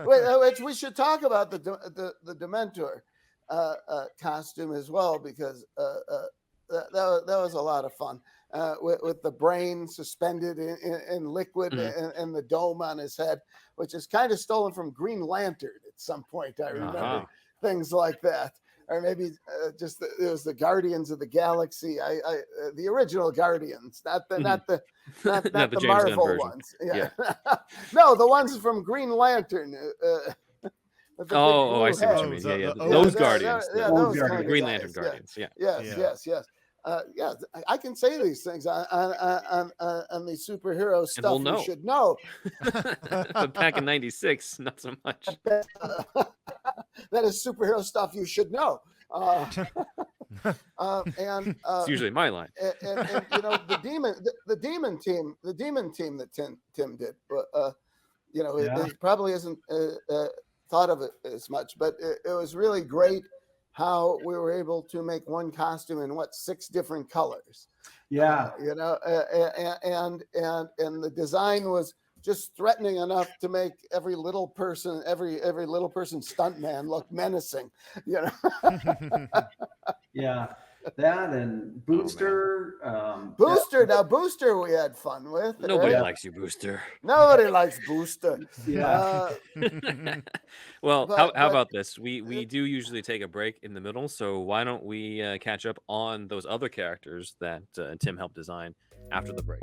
Which we should talk about the Dementor costume as well, because that was a lot of fun, with the brain suspended in liquid and the dome on his head, which is kind of stolen from Green Lantern at some point. I remember things like that. Or maybe it was the Guardians of the Galaxy. The original Guardians, not the Marvel ones. Yeah. No, the ones from Green Lantern. I see what you mean. Yeah. Those Guardians. Those Green Lantern Guardians. Yeah. Yes. I can say these things on the superhero stuff we'll you should know. But back in '96, not so much. That is superhero stuff you should know. And it's usually my line. And the demon team that Tim did. It probably isn't thought of it as much, but it was really great how we were able to make one costume in 6 different colors. Yeah. You know, and the design was just threatening enough to make every little person stuntman look menacing. You know. Yeah. That and Booster. Booster. Now Booster we had fun with. Nobody right? likes you, Booster. Nobody likes Booster. Yeah. Well, but- how about this? We do usually take a break in the middle, so why don't we catch up on those other characters that Tim helped design after the break?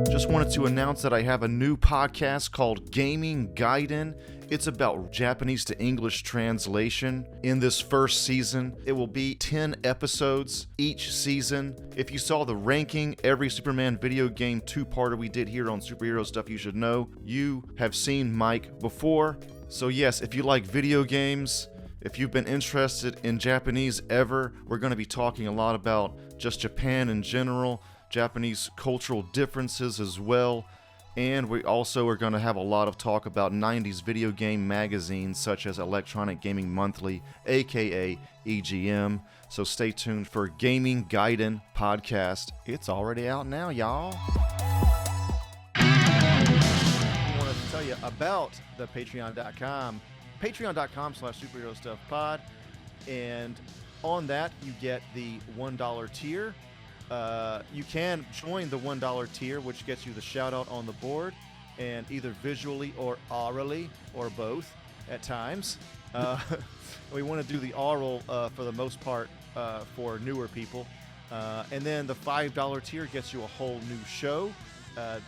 Just wanted to announce that I have a new podcast called Gaming Gaiden. It's about Japanese to English translation. In this first season, it will be 10 episodes each season. If you saw the ranking, every Superman video game two-parter we did here on Superhero Stuff You Should Know, you have seen Mike before. So yes, if you like video games, if you've been interested in Japanese ever, we're going to be talking a lot about just Japan in general, Japanese cultural differences as well, and we also are going to have a lot of talk about 90s video game magazines such as Electronic Gaming Monthly, aka EGM. So stay tuned for Gaming Gaiden podcast. It's already out now, y'all. I wanted to tell you about the patreon.com, patreon.com/superherostuffpod, and on that you get the $1 tier. You can join the $1 tier, which gets you the shout out on the board, and either visually or orally, or both at times. We want to do the oral for the most part for newer people. And then the $5 tier gets you a whole new show.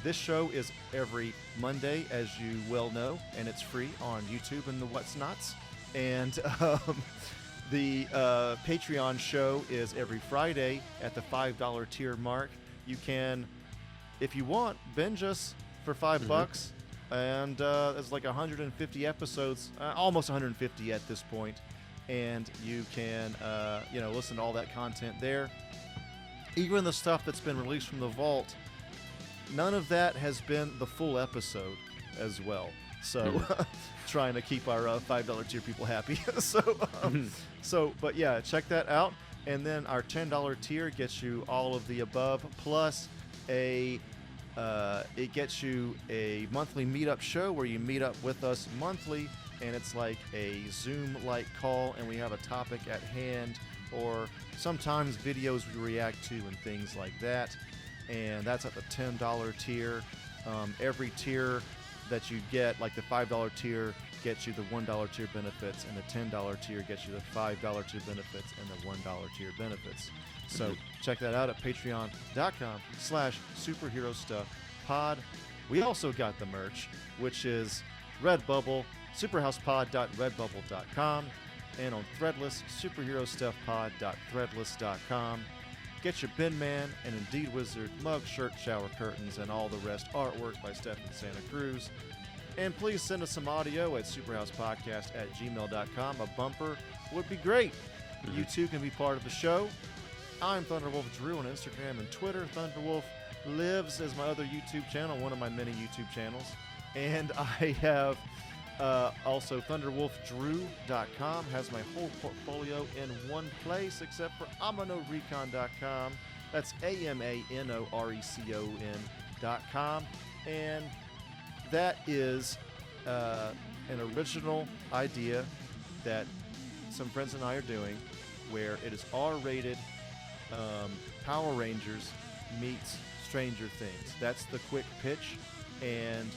This show is every Monday, as you well know, and it's free on YouTube and the What's Nots. And the Patreon show is every Friday at the $5 tier mark. You can, if you want, binge us for $5, and there's like 150 episodes, almost 150 at this point, and you can, listen to all that content there. Even the stuff that's been released from the vault, none of that has been the full episode as well. So, trying to keep our $5 tier people happy. But yeah, check that out. And then our $10 tier gets you all of the above, plus it gets you a monthly meetup show where you meet up with us monthly, and it's like a Zoom-like call, and we have a topic at hand, or sometimes videos we react to and things like that. And that's at the $10 tier. Every tier that you get, like the $5 tier gets you the $1 tier benefits, and the $10 tier gets you the $5 tier benefits and the $1 tier benefits. So check that out at patreon.com/superherostuffpod. We also got the merch, which is Redbubble, superhousepod.redbubble.com, and on Threadless, superherostuffpod.threadless.com. Get your Bin Man and Indeed Wizard mug, shirt, shower curtains, and all the rest artwork by Stephen Santa Cruz. And please send us some audio at superhousepodcast@gmail.com. A bumper would be great. You too can be part of the show. I'm Thunderwolf Drew on Instagram and Twitter. Thunderwolf Lives is my other YouTube channel, one of my many YouTube channels. And I have also thunderwolfdrew.com has my whole portfolio in one place, except for amanorecon.com. That's AMANORECON.com. And that is an original idea that some friends and I are doing, where it is R-rated Power Rangers meets Stranger Things. That's the quick pitch, and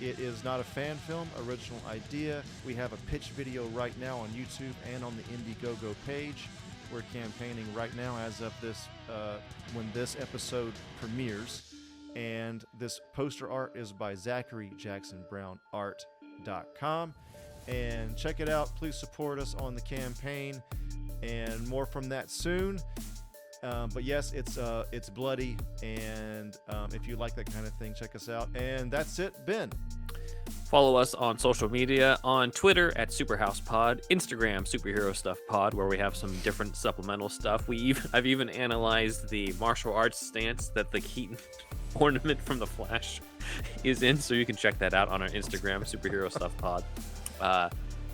it is not a fan film, original idea. We have a pitch video right now on YouTube and on the Indiegogo page. We're campaigning right now as of this, when this episode premieres. And this poster art is by ZacharyJacksonBrownArt.com. And check it out. Please support us on the campaign, and more from that soon. But yes, it's bloody, and if you like that kind of thing, check us out. And that's it, Ben. Follow us on social media, on Twitter at SuperhousePod, Instagram Superhero Stuff Pod, where we have some different supplemental stuff. I've even analyzed the martial arts stance that the Keaton ornament from The Flash is in, so you can check that out on our Instagram Superhero Stuff Pod.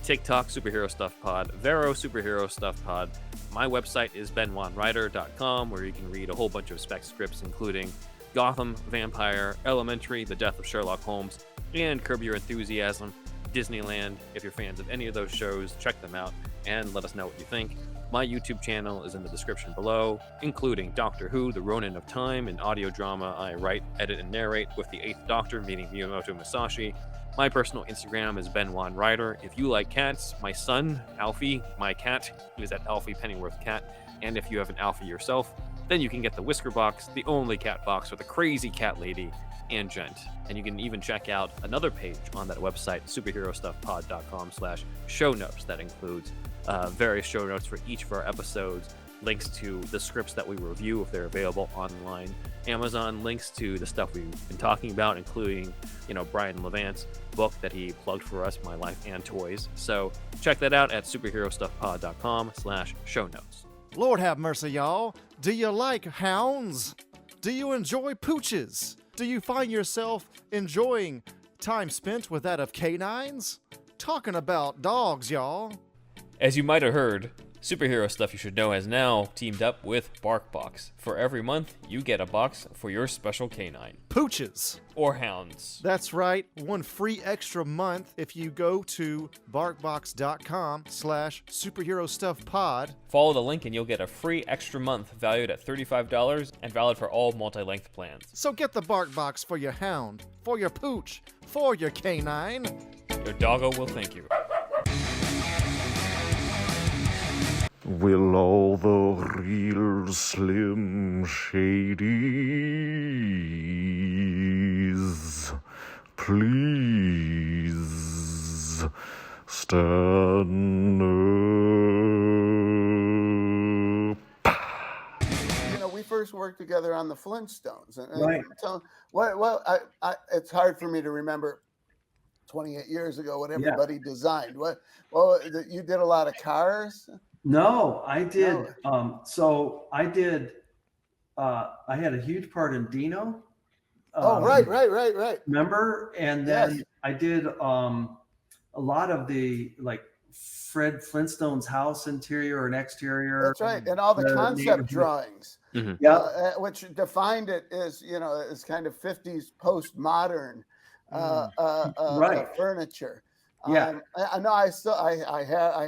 TikTok, Superhero Stuff Pod, Vero, Superhero Stuff Pod. My website is benwanwriter.com, where you can read a whole bunch of spec scripts, including Gotham, Vampire, Elementary, The Death of Sherlock Holmes, and Curb Your Enthusiasm, Disneyland. If you're fans of any of those shows, check them out and let us know what you think. My YouTube channel is in the description below, including Doctor Who, The Ronin of Time, an audio drama I write, edit, and narrate with the 8th Doctor, meaning Miyamoto Musashi. My personal Instagram is benwanwriter. If you like cats, my son, Alfie, my cat, is at Alfie Pennyworth Cat. And if you have an Alfie yourself, then you can get the Whisker Box, the only cat box with a crazy cat lady and gent. And you can even check out another page on that website, superherostuffpod.com/show notes. That includes various show notes for each of our episodes, links to the scripts that we review if they're available online, Amazon links to the stuff we've been talking about, including, Brian Levant's book that he plugged for us, My Life and Toys. So check that out at superherostuffpod.com/show notes. Lord have mercy, y'all. Do you like hounds? Do you enjoy pooches? Do you find yourself enjoying time spent with that of canines? Talking about dogs, y'all. As you might have heard, Superhero Stuff You Should Know has now teamed up with BarkBox. For every month, you get a box for your special canine. Pooches. Or hounds. That's right. One free extra month if you go to barkbox.com/superherostuffpod. Follow the link and you'll get a free extra month valued at $35 and valid for all multi-length plans. So get the BarkBox for your hound, for your pooch, for your canine. Your doggo will thank you. Will all the real Slim Shadys please stand up? We first worked together on the Flintstones, and Right. so, it's hard for me to remember 28 years ago what everybody designed. You did a lot of cars. No, I did. No. So I did. I had a huge part in Dino. Right. Remember? And then Yes. I did a lot of the Fred Flintstone's house interior and exterior. That's right, and all the concept neighborhood. drawings, Yeah. which defined it as as kind of 50s postmodern furniture. Yeah. I know. I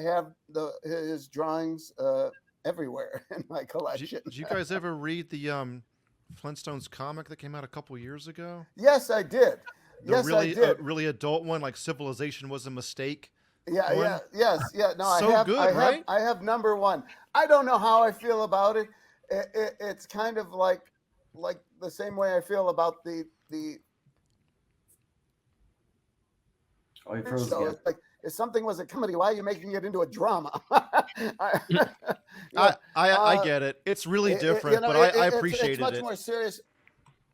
have his drawings everywhere in my collection. Did you guys ever read the Flintstones comic that came out a couple years ago? Yes, I did. I did. Really adult one, like Civilization Was a Mistake. Yeah. No, So right? I have number one. I don't know how I feel about it. It's kind of like the same way I feel about the. Oh, he froze So again. it's like, if something was a comedy, why are you making it into a drama? I get it. It's really different, but I appreciated it's much it. more serious.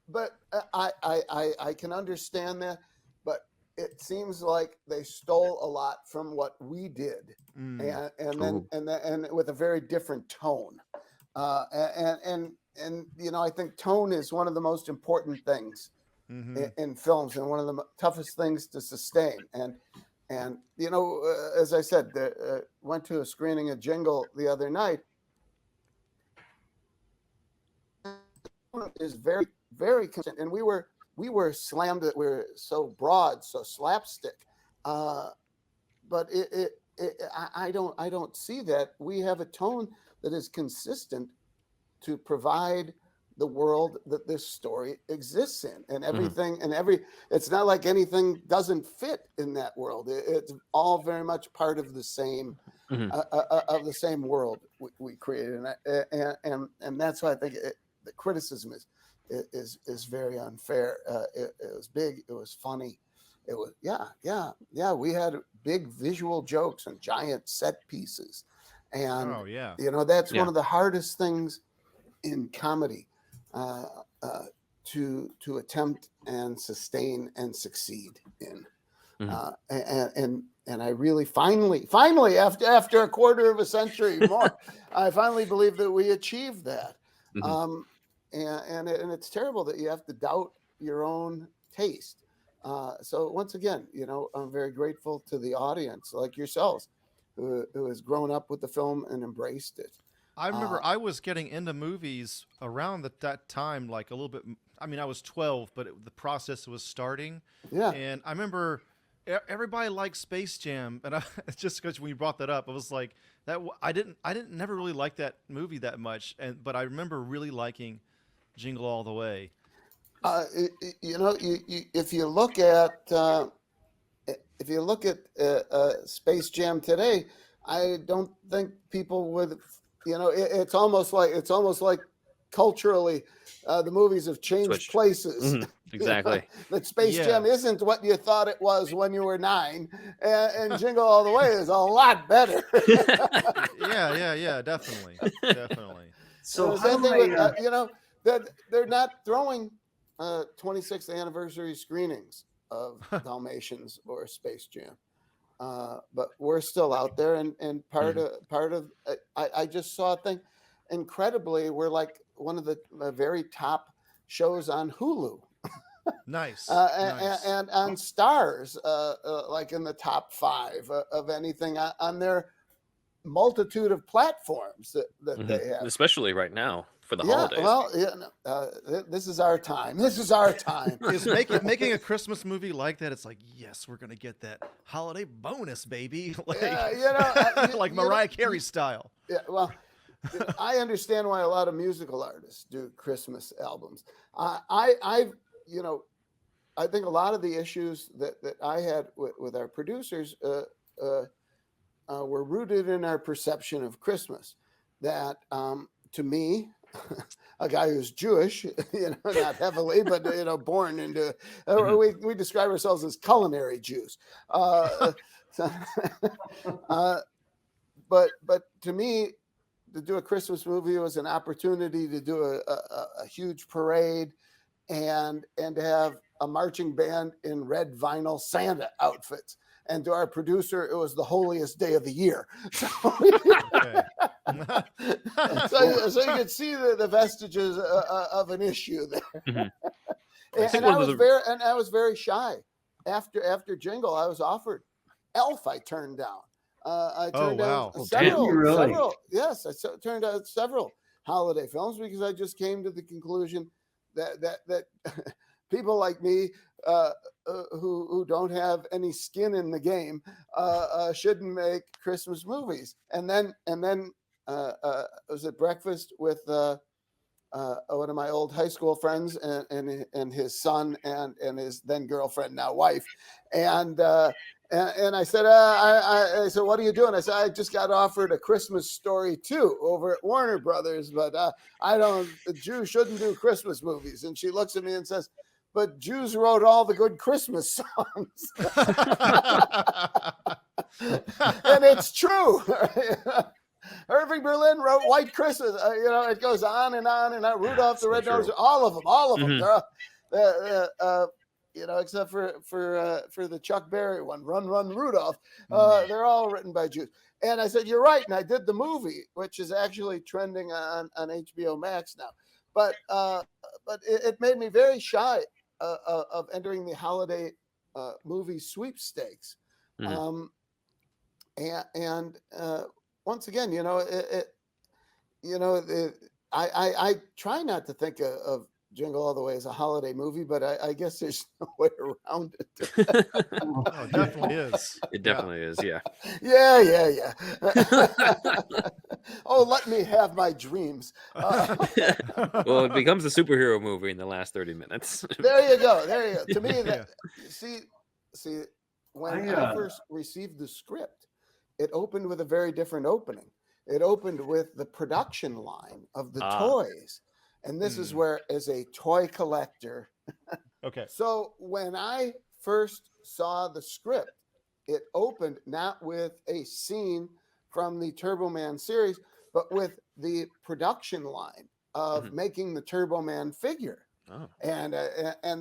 But I can understand that. But it seems like they stole a lot from what we did, and with a very different tone. I think tone is one of the most important things in films, and one of the toughest things to sustain. And as I said, went to a screening of Jingle the other night. Is very, very consistent, and we were slammed that we're so broad, so slapstick. But I don't see that. We have a tone that is consistent to provide the world that this story exists in, and everything it's not like anything doesn't fit in that world. It's all very much part of the same world we created, and that's why I think the criticism is very unfair. It was big, it was funny, it was we had big visual jokes and giant set pieces, and that's one of the hardest things in comedy. To attempt and sustain and succeed in, and I really finally after a quarter of a century more, I finally believe that we achieved that. And it's terrible that you have to doubt your own taste, So once again, I'm very grateful to the audience like yourselves who has grown up with the film and embraced it. I remember I was getting into movies around that time, like a little bit. I mean, I was 12, but the process was starting. Yeah. And I remember everybody liked Space Jam, and just because when you brought that up, I was like, I didn't never really like that movie that much, but I remember really liking Jingle All the Way. If you look at Space Jam today, I don't think people would. It's almost like culturally, the movies have changed Switched. places. Exactly. That Space Jam isn't what you thought it was when you were 9, and Jingle All the Way is a lot better. Yeah, definitely. So same how thing do I, with, that they're not throwing 26th anniversary screenings of Dalmatians or Space Jam. But we're still out there, and part of I just saw a thing. Incredibly, we're like one of the very top shows on Hulu. Nice. And on Stars, like in the top 5 of anything on their multitude of platforms that they have, especially right now for the holidays. Well, this is our time. This is our time. Is making a Christmas movie like that? It's like, yes, we're gonna get that holiday bonus, baby. Like, like Mariah Carey style. Yeah, well, I understand why a lot of musical artists do Christmas albums. I think a lot of the issues that I had with our producers were rooted in our perception of Christmas. That to me, a guy who's Jewish, not heavily, but born into, we describe ourselves as culinary Jews. But to me, to do a Christmas movie was an opportunity to do a huge parade and to have a marching band in red vinyl Santa outfits. And to our producer, it was the holiest day of the year. So, so you could see the vestiges of an issue there. And I was very shy. After Jingle, I was offered Elf. I turned down. I turned down several. Yes, I turned down several holiday films because I just came to the conclusion that people like me who don't have any skin in the game shouldn't make Christmas movies. And then I was at breakfast with one of my old high school friends and his son and his then girlfriend, now wife, and I said, I said, what are you doing? I said, I just got offered A Christmas Story 2 over at Warner Brothers, but the Jews shouldn't do Christmas movies. And she looks at me and says, but Jews wrote all the good Christmas songs. And it's true. Irving Berlin wrote White Christmas. It goes on and on and on. Rudolph the Red-Nosed, all of them. Except for the Chuck Berry one, Run, Run, Rudolph. They're all written by Jews. And I said, you're right. And I did the movie, which is actually trending on HBO Max now. But it made me very shy of entering the holiday movie sweepstakes. Once again, I try not to think of Jingle All the Way as a holiday movie, but I guess there's no way around it. Oh, it definitely is. It definitely is, yeah. Yeah. Oh, let me have my dreams. Well, it becomes a superhero movie in the last 30 minutes. There you go. To me, see, when I first received the script, it opened with a very different opening. It opened with the production line of the toys. And this is where, as a toy collector. Okay. So when I first saw the script, it opened not with a scene from the Turboman series, but with the production line of making the Turboman figure. Oh. And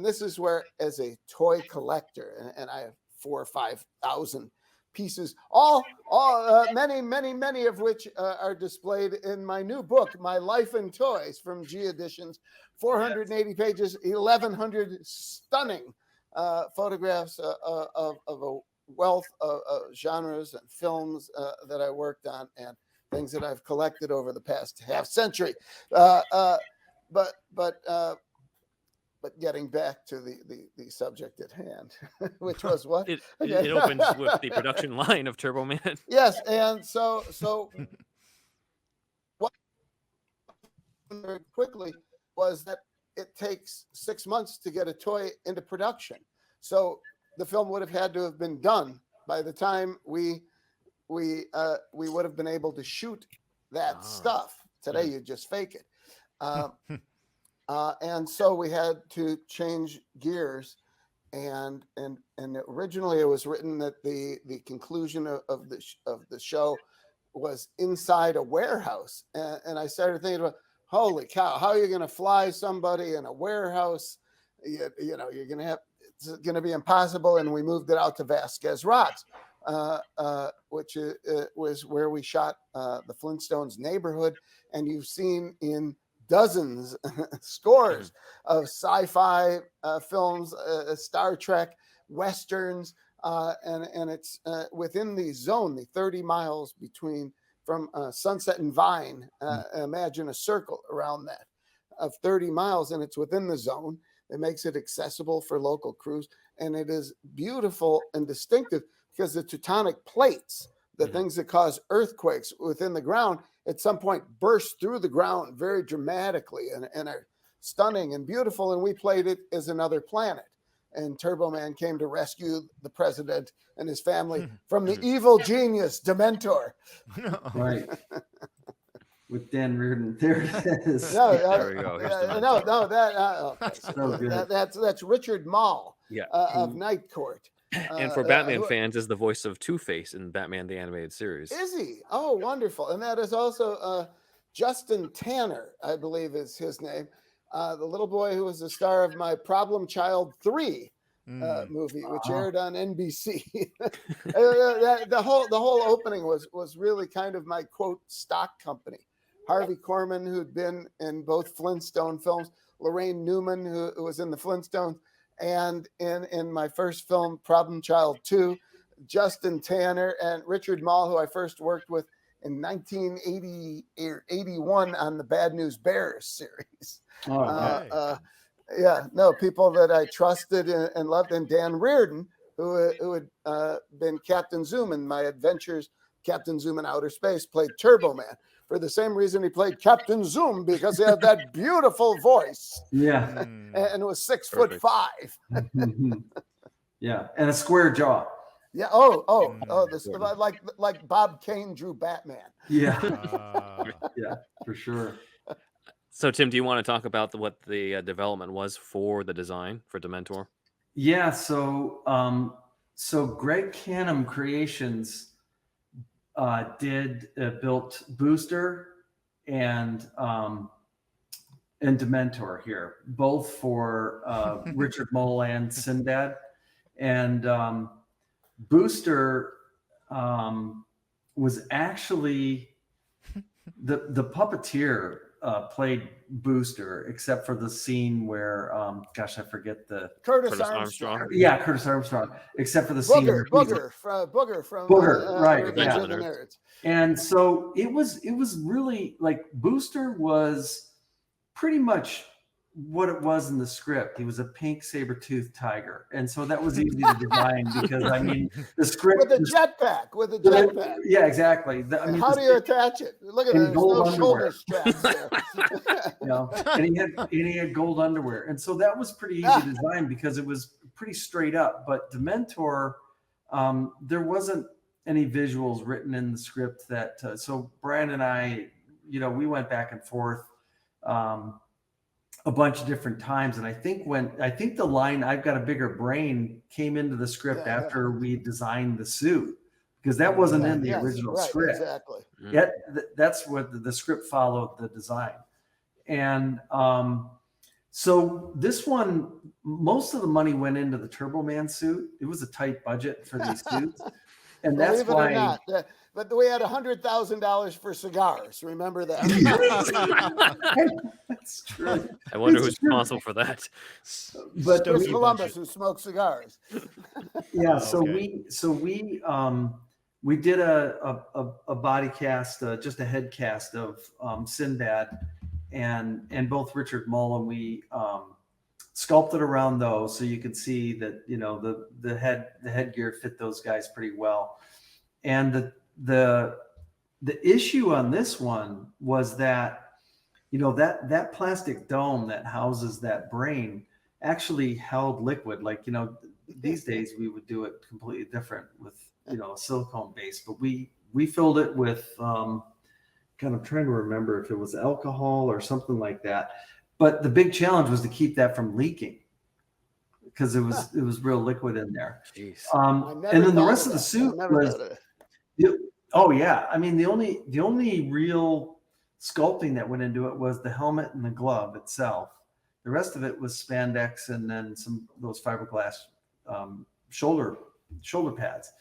this is where, as a toy collector, and I have 4,000 or 5,000 pieces, many of which are displayed in my new book, My Life in Toys, from G Editions, 480 pages, 1,100 stunning photographs of a wealth of genres and films that I worked on and things that I've collected over the past half century. But getting back to the subject at hand, which was what? It opens with the production line of Turboman. Yes, and so what very quickly was that it takes 6 months to get a toy into production. So the film would have had to have been done by the time we would have been able to shoot that stuff. Today you just fake it. And so we had to change gears, and originally it was written that the conclusion of the show was inside a warehouse, and I started thinking about, holy cow, how are you going to fly somebody in a warehouse? You know, you're going to have, it's going to be impossible. And we moved it out to Vasquez Rocks, which was where we shot the Flintstones neighborhood, and you've seen in dozens, scores of sci-fi films, Star Trek, Westerns, and it's within the zone, the 30 miles between from Sunset and Vine. Imagine a circle around that of 30 miles, and it's within the zone. It makes it accessible for local crews, and it is beautiful and distinctive because the tectonic plates, the things that cause earthquakes within the ground, at some point burst through the ground very dramatically and are stunning and beautiful. And we played it as another planet. And Turboman came to rescue the president and his family from the evil genius Dementor. Right. With Dan Reardon. There it is. There we go. Here's Dementor. That's Richard Mall of Yeah. Night Court. And for Batman fans, is the voice of Two-Face in Batman the Animated Series. Is he? Oh, wonderful. And that is also Justin Tanner, I believe is his name. The little boy who was the star of my Problem Child 3 movie, which aired on NBC. The whole opening was really kind of my, quote, stock company. Harvey Korman, who'd been in both Flintstone films, Lorraine Newman, who was in the Flintstones, and in my first film, Problem Child 2, Justin Tanner and Richard Mall, who I first worked with in 1980 or 81 on the Bad News Bears series. People that I trusted and loved, and Dan Reardon, who had been Captain Zoom in my adventures, Captain Zoom in Outer Space, played Turboman. For the same reason he played Captain Zoom, because he had that beautiful voice. Yeah. And was 6'5". Yeah. And a square jaw. Yeah. This like Bob Kane drew Batman. Yeah. Yeah, for sure. So, Tim, do you want to talk about what the development was for the design for Dementor? Yeah. So Greg Canham Creations built Booster and Dementor here, both for Richard Mole and Sinbad. And Booster was actually the puppeteer played Booster, except for the scene where I forget the Curtis Armstrong. Yeah, Curtis Armstrong. Except for the scene where Booger from right? Revenge Yeah. of the Nerds. And so it was really like Booster was pretty much what it was in the script. He was a pink saber-toothed tiger, and so that was easy to design because I mean the script with a jetpack. Yeah, exactly. How do you attach it? Look at it. There's no shoulder straps there. And he had gold underwear, and so that was pretty easy to design because it was pretty straight up. But Dementor, there wasn't any visuals written in the script that. So Brian and I, we went back and forth a bunch of different times, and I think the line "I've got a bigger brain" came into the script after we designed the suit, because that wasn't in the original script. Exactly. Yet that's what the script followed the design. And so this one, most of the money went into the Turboman suit. It was a tight budget for these suits. And that's Believe it why. or not, but we had $100,000 for cigars. Remember that? That's true. I wonder It's who's true. responsible for that. But Chris Stogie Columbus, budget. who smoked cigars. Yeah, Oh, so okay. we did a body cast, just a head cast of Sinbad, and both Richard Mull, and we sculpted around those so you could see that the headgear fit those guys pretty well. And the issue on this one was that that plastic dome that houses that brain actually held liquid. Like these days we would do it completely different with a silicone base, but we filled it with I'm trying to remember if it was alcohol or something like that. But the big challenge was to keep that from leaking because it was real liquid in there. Jeez. And then the rest of the suit was oh yeah. I mean the only real sculpting that went into it was the helmet and the glove itself. The rest of it was spandex and then some of those fiberglass shoulder pads.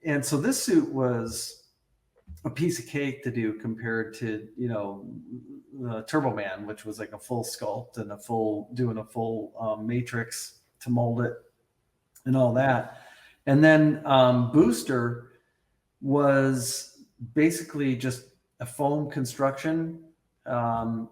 And so this suit was a piece of cake to do compared to Turboman, which was like a full sculpt and doing a full matrix to mold it and all that. And then Booster was basically just a foam construction and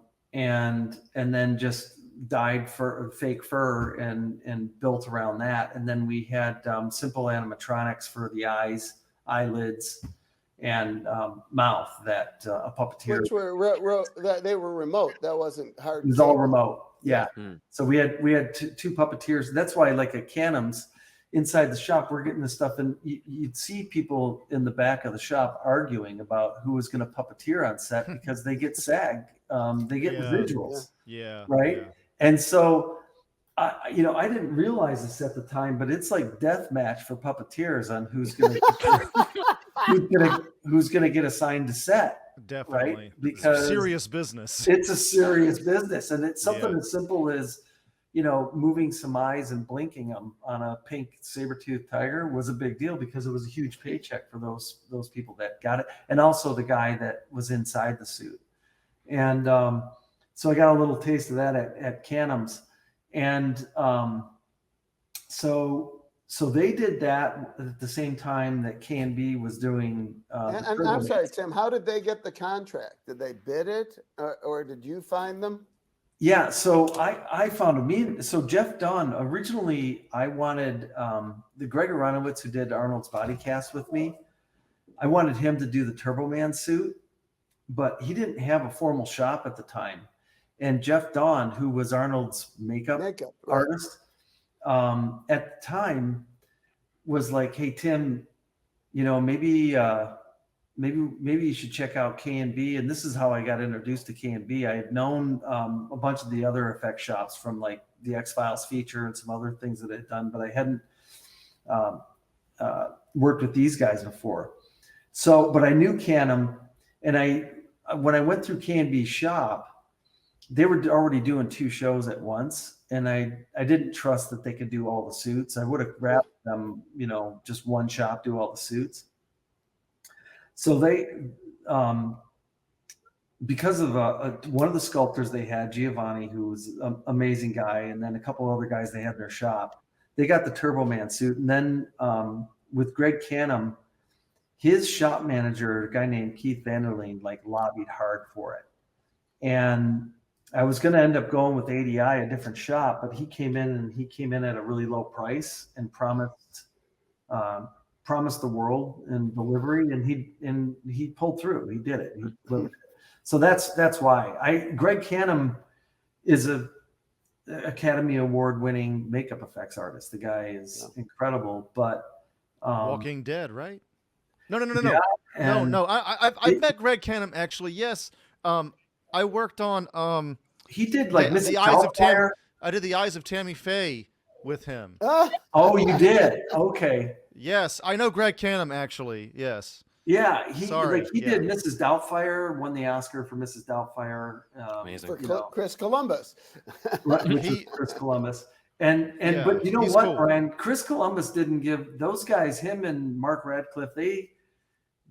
then just dyed fake fur and built around that. And then we had simple animatronics for the eyes, eyelids, and mouth that a puppeteer. Which were they were remote. That wasn't hard. It was all remote. Yeah. Hmm. So we had two puppeteers. That's why, like at Canham's, inside the shop, we're getting this stuff, and you'd see people in the back of the shop arguing about who was going to puppeteer on set because they get SAG, they get residuals, right? Yeah. And so, I didn't realize this at the time, but it's like death match for puppeteers on who's going to get assigned to set. Definitely. Right? Because serious business. It's a serious business, and it's something as simple as moving some eyes and blinking them on a pink saber-toothed tiger was a big deal because it was a huge paycheck for those people that got it, and also the guy that was inside the suit. And so I got a little taste of that at Canham's, and so they did that at the same time that K&B was doing. And I'm sorry, Tim. How did they get the contract? Did they bid it, or did you find them? Yeah, so I found them. So Jeff Dunn, originally I wanted the Greg Aronowitz who did Arnold's body cast with me. I wanted him to do the Turboman suit, but he didn't have a formal shop at the time. And Jeff Dunn, who was Arnold's makeup Right. artist, at the time was like, "Hey Tim, maybe you should check out K&B." And this is how I got introduced to K&B. I had known a bunch of the other effect shops from like the X-Files feature and some other things that I'd done, but I hadn't worked with these guys before. So, but I knew Canham, and when I went through K&B's shop, they were already doing 2 shows at once, and I didn't trust that they could do all the suits. I would have rather them, just one shop do all the suits. So they, because of one of the sculptors they had, Giovanni, who was an amazing guy, and then a couple other guys they had in their shop, they got the Turboman suit. And then with Greg Canham, his shop manager, a guy named Keith Vanderleen, lobbied hard for it. And I was going to end up going with ADI, a different shop, but he came in at a really low price and promised the world in delivery, and he pulled through. He did it. He delivered it. So that's why Greg Canham is a Academy Award winning makeup effects artist. The guy is incredible, but Walking Dead, right? No. Yeah, No. I met Greg Canham actually. Yes. I worked on he did the Mrs. Eyes of Tammy. Doubtfire. I did the Eyes of Tammy Faye with him. Oh, you did? Okay. Yes, I know Greg Canham actually. Yes. Yeah, he did yeah. Mrs. Doubtfire, won the Oscar for Mrs. Doubtfire. Amazing. For Chris Columbus. Which is Chris Columbus. And Yeah, but you know he's what, cool. Brian? Chris Columbus didn't give those guys, him and Mark Radcliffe, they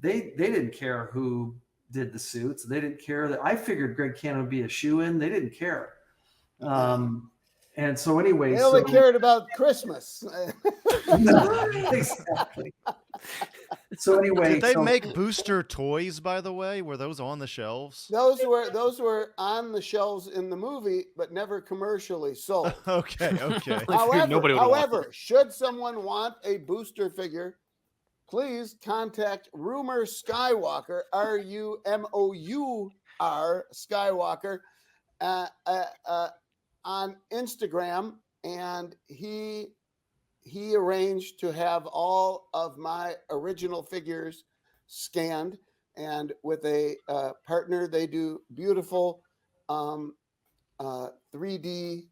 didn't care who did the suits. They didn't care that I figured Greg Cannon would be a shoe-in. They didn't care. And so anyway, They only cared about Christmas. Exactly. So anyway, Did they make booster toys, by the way? Were those on the shelves? Those were on the shelves in the movie, but never commercially sold. Okay. Nobody would want However, should someone want a booster figure, please contact Rumor Skywalker, RUMOUR Skywalker, on Instagram, and he arranged to have all of my original figures scanned, and with a partner, they do beautiful 3D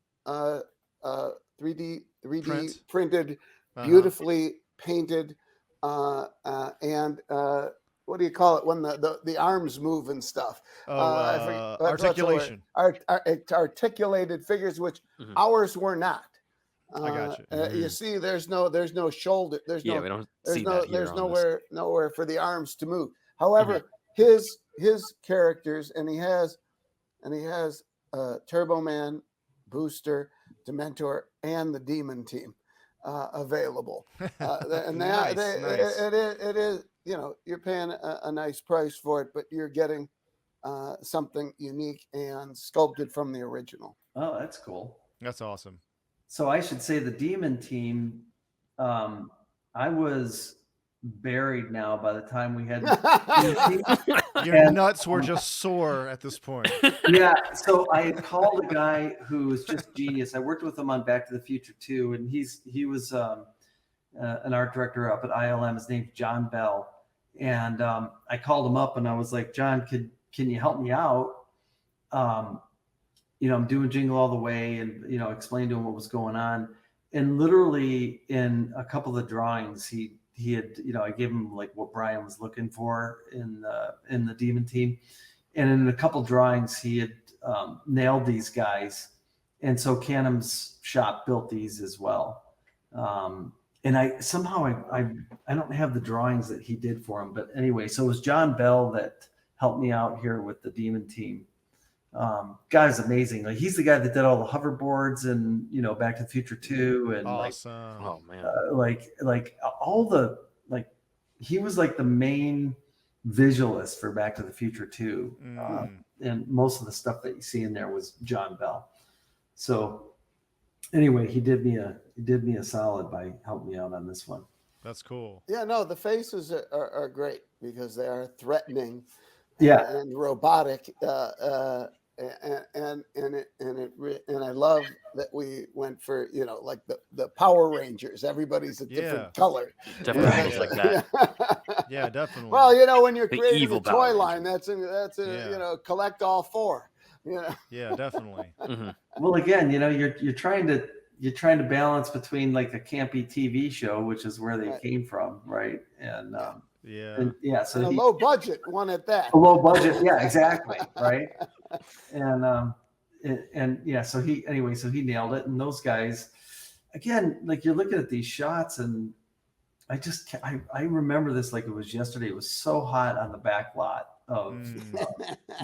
Print? printed, Uh-huh. beautifully painted, and what do you call it when the arms move and stuff? I forget- what's the word? Articulation. Articulated figures, which Mhm. ours were not. I got you. You see, there's no shoulder. There's Yeah, no. we don't There's see no. that here There's on this. nowhere for the arms to move. However, his characters, and he has Turboman, Booster, Dementor, and the Demon Team available. And Nice. it is, you're paying a nice price for it, but you're getting something unique and sculpted from the original. oh, that's cool. That's awesome. So I should say the Demon Team. I was buried now by the time we had. Your And- nuts were just sore at this point. Yeah, so I had called a guy who was just genius. I worked with him on Back to the Future 2, and he was an art director up at ILM. His name's John Bell, and I called him up and I was like, John, can you help me out? I'm doing Jingle All the Way, and explained to him what was going on. And literally in a couple of the drawings, he had, I gave him like what Brian was looking for in the Demon Team, and in a couple drawings he had nailed these guys, and so Canham's shop built these as well. And I somehow I don't have the drawings that he did for him, but anyway, so it was John Bell that helped me out here with the Demon Team. Guy's amazing. Like, he's the guy that did all the hoverboards and Back to the Future 2, and Awesome. Oh man. like all the, like, he was like the main visualist for Back to the Future 2. And most of the stuff that you see in there was John Bell. So anyway, he did me a solid by helping me out on this one. That's cool. Yeah, no, the faces are great because they are threatening, Yeah. and robotic, and I love that we went for like the Power Rangers. Everybody's a different color. Definitely Yeah. things like that. Yeah, definitely. Well, when you're The creating evil a Power toy Ranger. line, that's Yeah. collect all four. Yeah, definitely. Mhm. Well, again, you're trying to balance between like a campy TV show, which is where they Right. came from, right? And Yeah. so And a he, low budget one at that. a low budget, yeah, exactly, right? And yeah, so he nailed it. And those guys, again, like, you're looking at these shots, and I remember this like it was yesterday. It was so hot on the back lot of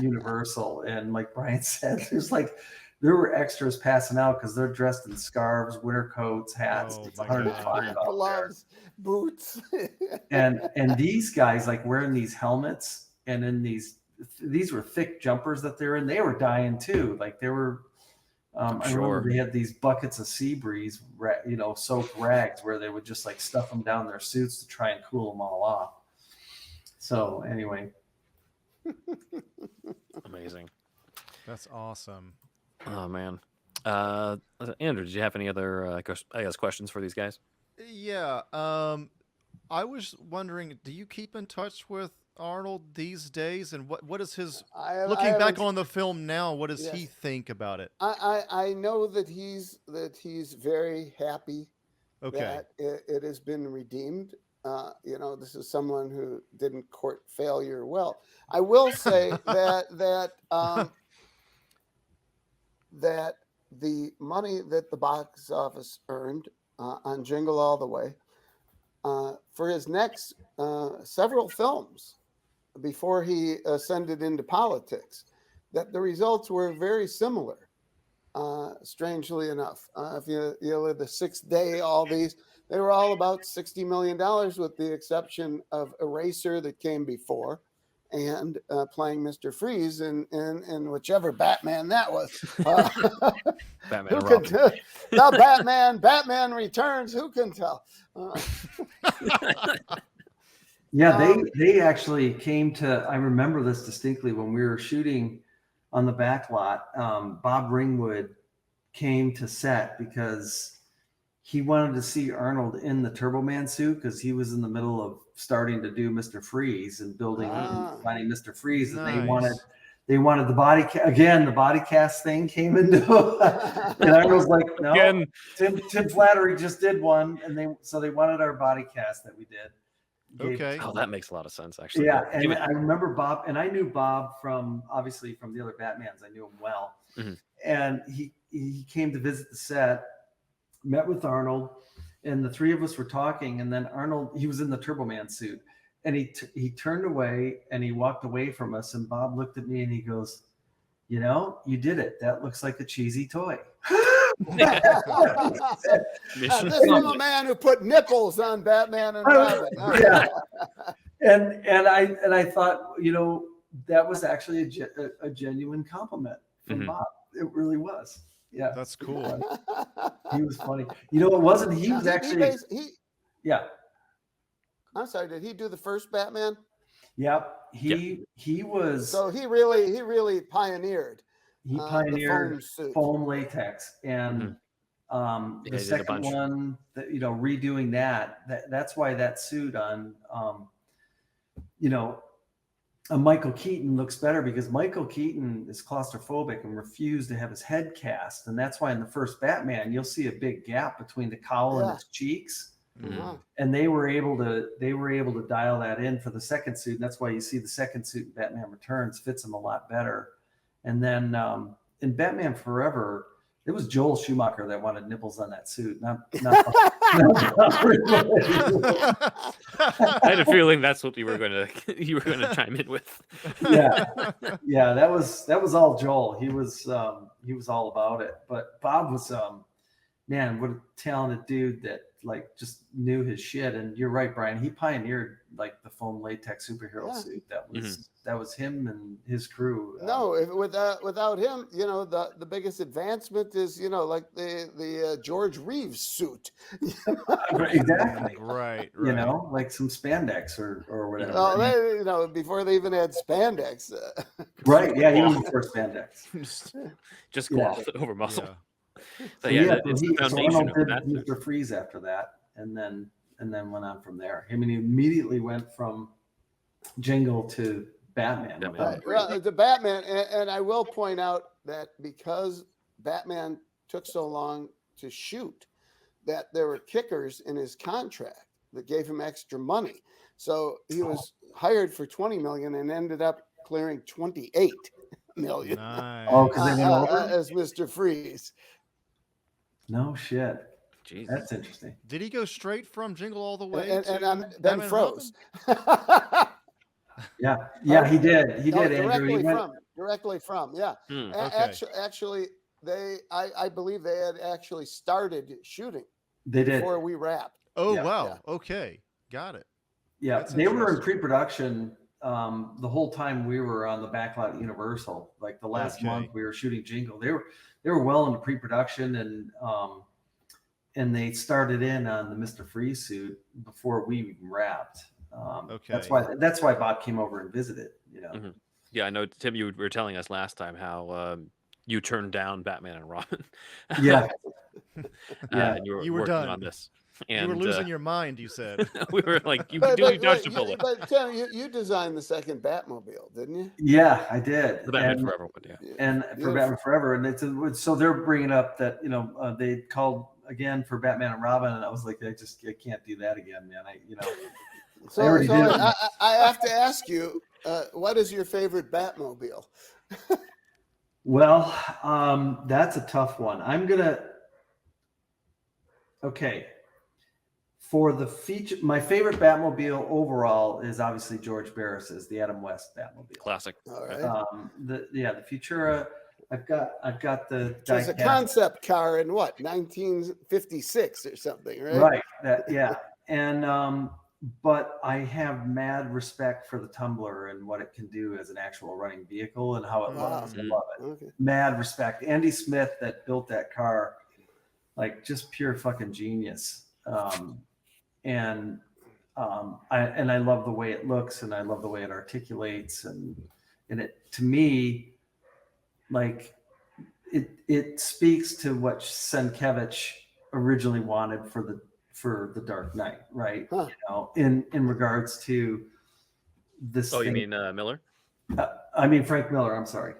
Universal, and like Brian said, there were extras passing out because they're dressed in scarves, winter coats, hats. Oh, It's my 105 God. out there. Gloves, boots. And these guys, like, wearing these helmets, and in these were thick jumpers that they're in. They were dying too. Like, they were. I remember Sure. they had these buckets of sea breeze, soaked rags, where they would just like stuff them down their suits to try and cool them all off. So anyway, Amazing. That's awesome. Oh man. Andrew, did you have any other questions for these guys? Yeah. I was wondering, do you keep in touch with Arnold these days? And what is his looking back haven't- on the film now, what does he Yes. think about it? I know that he's very happy Okay. that it has been redeemed. This is someone who didn't court failure well. I will say that the money that the box office earned on Jingle All the Way for his next several films before he ascended into politics, that the results were very similar. Strangely enough, if you look at The Sixth Day, all these, they were all about $60 million, with the exception of Eraser that came before, and playing Mr. Freeze in whichever Batman that was. Batman Who and can Robin. tell? The Batman Returns. Who can tell? Yeah, they actually came to. I remember this distinctly when we were shooting on the back lot. Bob Ringwood came to set because he wanted to see Arnold in the Turboman suit, because he was in the middle of starting to do Mr. Freeze and building and finding Mr. Freeze, and they wanted the body again. The body cast thing came into, and Arnold's like, no, Again. Tim Flattery just did one, and they wanted our body cast that we did. Okay. Oh, that makes a lot of sense, actually. Yeah, and I remember Bob, and I knew Bob from the other Batmans. I knew him well, and he came to visit the set, met with Arnold, and the three of us were talking. And then Arnold, he was in the Turboman suit, and he turned away and he walked away from us. And Bob looked at me and he goes, "You know, you did it. That looks like a cheesy toy." This is a man who put nipples on Batman and Robin. Yeah. And I thought, you know, that was actually a genuine compliment from Bob. It really was. Yeah, That's cool. he was funny. You know, it wasn't. He was actually. Yeah. I'm sorry. Did he do the first Batman? Yep. He was. So he really pioneered. He pioneered the foam latex, and the second one, you know, redoing that's why that suit on, you know, Michael Keaton looks better, because Michael Keaton is claustrophobic and refused to have his head cast, and that's why in the first Batman you'll see a big gap between the cowl and his cheeks. And they were able to dial that in for the second suit. And that's why you see the second suit in Batman Returns fits him a lot better. And then in Batman Forever, it was Joel Schumacher that wanted nipples on that suit. Not I had a feeling that's what you were going to chime in with. Yeah, that was all Joel. He was all about it. But Bob was man, what a talented dude that like just knew his shit. And you're right, Brian. He pioneered like the foam latex superhero suit. That was him and his crew. No, without him, you know, the biggest advancement is, you know, like the George Reeves suit. Exactly. Right. You know, like some spandex or whatever. Oh, you know, before they even had spandex. Right. Yeah, he was before spandex. Just cloth over muscle. Yeah. So it's the foundation of that. Mr. Freeze after that, and then went on from there. I mean, he immediately went from Jingle to Batman. Well, the Batman, and I will point out that because Batman took so long to shoot, that there were kickers in his contract that gave him extra money. So he was hired for $20 million and ended up clearing $28 million. Nice. Oh, because they went over as Mr. Freeze. No shit. Jesus. That's interesting. Did he go straight from Jingle All the Way? And then froze. Yeah, he did. He did, Andrew. Directly from, yeah. Okay. Actually, I believe they had actually started shooting. They did before we wrapped. Oh, Yeah. wow. Yeah. Okay. Got it. Yeah, That's they were in interesting. pre-production the whole time we were on the backlot at Universal. Like the last Okay. month we were shooting Jingle. They were well into pre-production, and they started in on the Mr. Freeze suit before we even wrapped. Okay. That's why Bob came over and visited. You know. Yeah, I know, Tim, you were telling us last time how you turned down Batman and Robin. Yeah. And You were working done. on this. You And were losing your mind, you said. we were like, you But dodged a bullet. But Tim, you designed the second Batmobile, didn't you? Yeah, I did. The Batman Forever one, yeah. And for Batman Forever, and so they're bringing up that they called again for Batman and Robin, and I was like, I can't do that again, man. So already did. I have to ask you, what is your favorite Batmobile? Well, that's a tough one. Okay. For the feature, my favorite Batmobile overall is obviously George Barris's, the Adam West Batmobile. Classic. All right. The Futura. I've got the. It was a concept car in what, 1956 or something, right? Right. And but I have mad respect for the Tumbler and what it can do as an actual running vehicle and how it looks. I love it. Okay. Mad respect. Andy Smith that built that car, like just pure fucking genius. I love the way it looks and I love the way it articulates and it, to me, like it speaks to what Sienkiewicz originally wanted for the Dark Knight, right? Huh. You know, in regards to this. Oh, you mean Miller? I mean Frank Miller. I'm sorry.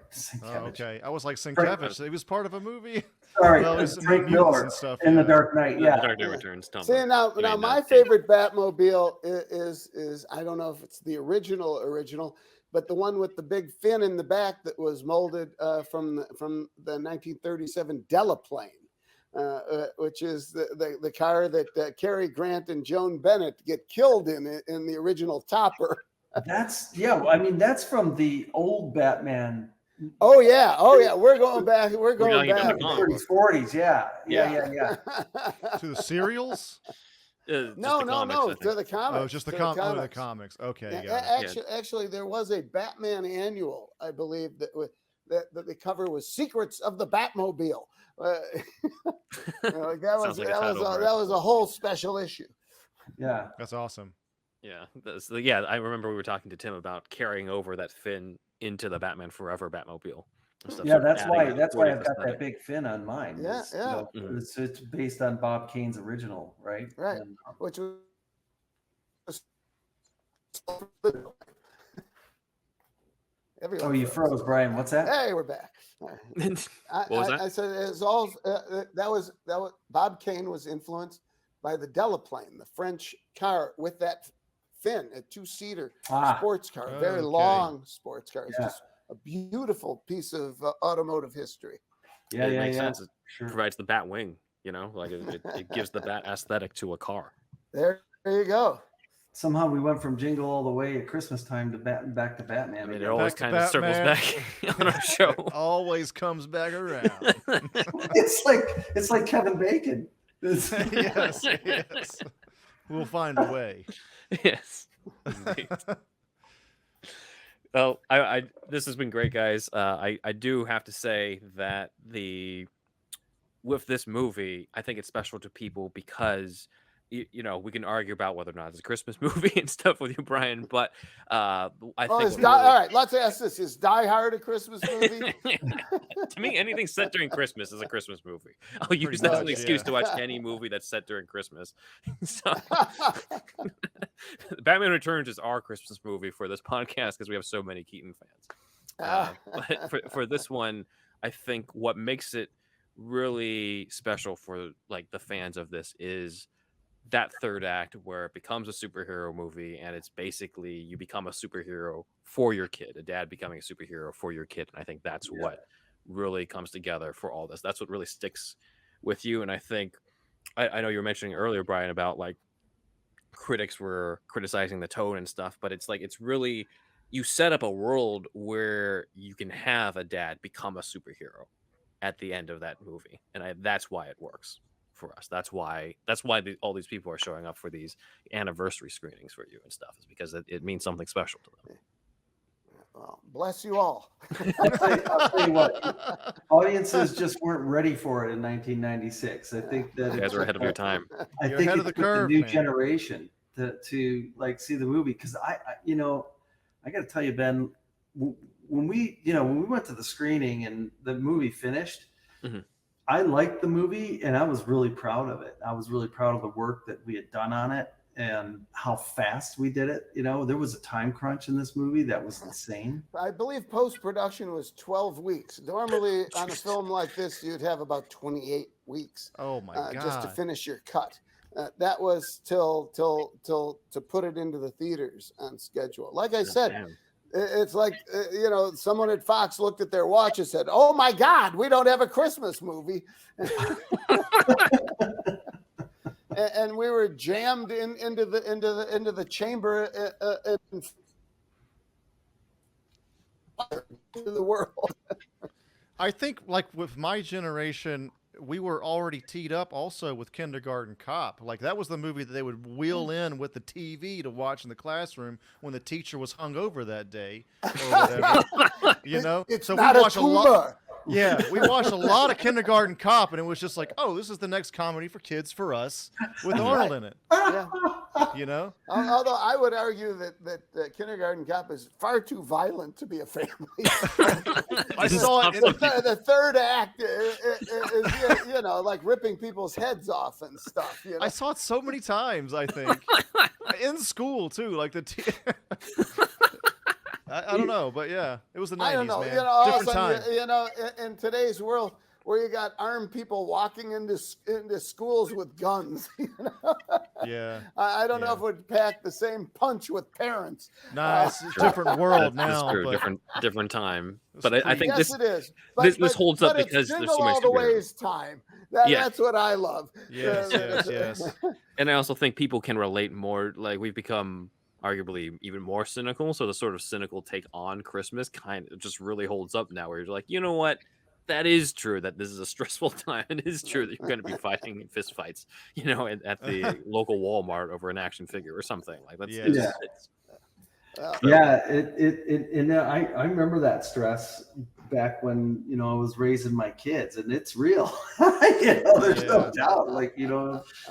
Okay, I was like Sienkiewicz. He was part of a movie. Sorry, well, Frank Miller and stuff, in the Dark Knight. Yeah, The Dark Knight Returns. See, now my favorite Batmobile is I don't know if it's the original, but the one with the big fin in the back that was molded from the 1937 Delaplane. Which is the car that Cary Grant and Joan Bennett get killed in the original Topper. That's from the old Batman. Oh yeah. We're going back. We're going back. 30s, 40s. Yeah. To the serials? No. To the comics. Oh, just the comics. Okay. Yeah, actually, there was a Batman annual, I believe, that the cover was "Secrets of the Batmobile." That was a whole special issue. Yeah, that's awesome. Yeah, I remember we were talking to Tim about carrying over that fin into the Batman Forever Batmobile. Yeah, that's why I've got that big fin on mine. Yeah. It's based on Bob Kane's original, right? Right. And, which was. Oh, you froze, Brian. What's that? Hey, we're back. What was that? I said it's all that was Bob Kane was influenced by the Delaplane, the French car with that fin, a two-seater sports car, very long sports car. It's just a beautiful piece of automotive history. Yeah, it makes sense. It provides the bat wing, like it gives the bat aesthetic to a car. There you go. Somehow we went from Jingle All the Way at Christmas time to back to Batman. I mean, it always kind of circles back on our show. It always comes back around. It's like Kevin Bacon. Yes. We'll find a way. Yes. Well, this has been great, guys. I do have to say that with this movie, I think it's special to people because we can argue about whether or not it's a Christmas movie and stuff with you, Brian, but I think all right, let's ask this. Is Die Hard a Christmas movie? To me, anything set during Christmas is a Christmas movie. I'll use that as an excuse to watch any movie that's set during Christmas. So, Batman Returns is our Christmas movie for this podcast because we have so many Keaton fans. But for this one, I think what makes it really special for the fans of this is that third act where it becomes a superhero movie and it's basically you become a superhero for your kid, a dad becoming a superhero for your kid. And I think that's what really comes together for all this. That's what really sticks with you. And I think I know you were mentioning earlier, Brian, about critics were criticizing the tone and stuff, but it's really you set up a world where you can have a dad become a superhero at the end of that movie. And that's why it works for us. That's why all these people are showing up for these anniversary screenings for you and stuff, is because it means something special to them. Well, bless you all. I'll tell you what, audiences just weren't ready for it in 1996. I think that you guys are ahead of your time. I think it's the new generation to see the movie, because I got to tell you, Ben, when we went to the screening and the movie finished, I liked the movie and I was really proud of it. I was really proud of the work that we had done on it and how fast we did it. There was a time crunch in this movie that was insane. I believe post-production was 12 weeks. Normally on a film like this, you'd have about 28 weeks. Oh my God. Just to finish your cut. That was till to put it into the theaters on schedule. Like I said, It's like someone at Fox looked at their watch and said, "Oh my God, we don't have a Christmas movie," and we were jammed into the chamber into the world. I think, like with my generation, we were already teed up also with Kindergarten Cop. Like that was the movie that they would wheel in with the TV to watch in the classroom when the teacher was hungover that day or whatever. It's so not we a watched a lot. Yeah, we watched a lot of Kindergarten Cop, and it was just like, oh, this is the next comedy for kids for us with Arnold in it. Yeah. Although I would argue that Kindergarten Cop is far too violent to be a family. I saw it. The third act is like ripping people's heads off and stuff. I saw it so many times. I think in school too. Like I don't know, but yeah, it was the 90s, I don't know. man. Different time. In today's world, where you got armed people walking into schools with guns. Yeah. I don't know if it would pack the same punch with parents. Nah, it's a different world now. That's true. But different time. But I think yes, it is. This holds up because there's Jingle so much All the Way's time. That's what I love. Yes. And I also think people can relate more. Like we've become arguably even more cynical. So the sort of cynical take on Christmas kind of just really holds up now, where you're like, you know what? That is true that this is a stressful time. It is true that you're going to be fighting in fist fights, at the local Walmart over an action figure or something like that. I remember that stress back when I was raising my kids, and it's real. There's no doubt. Like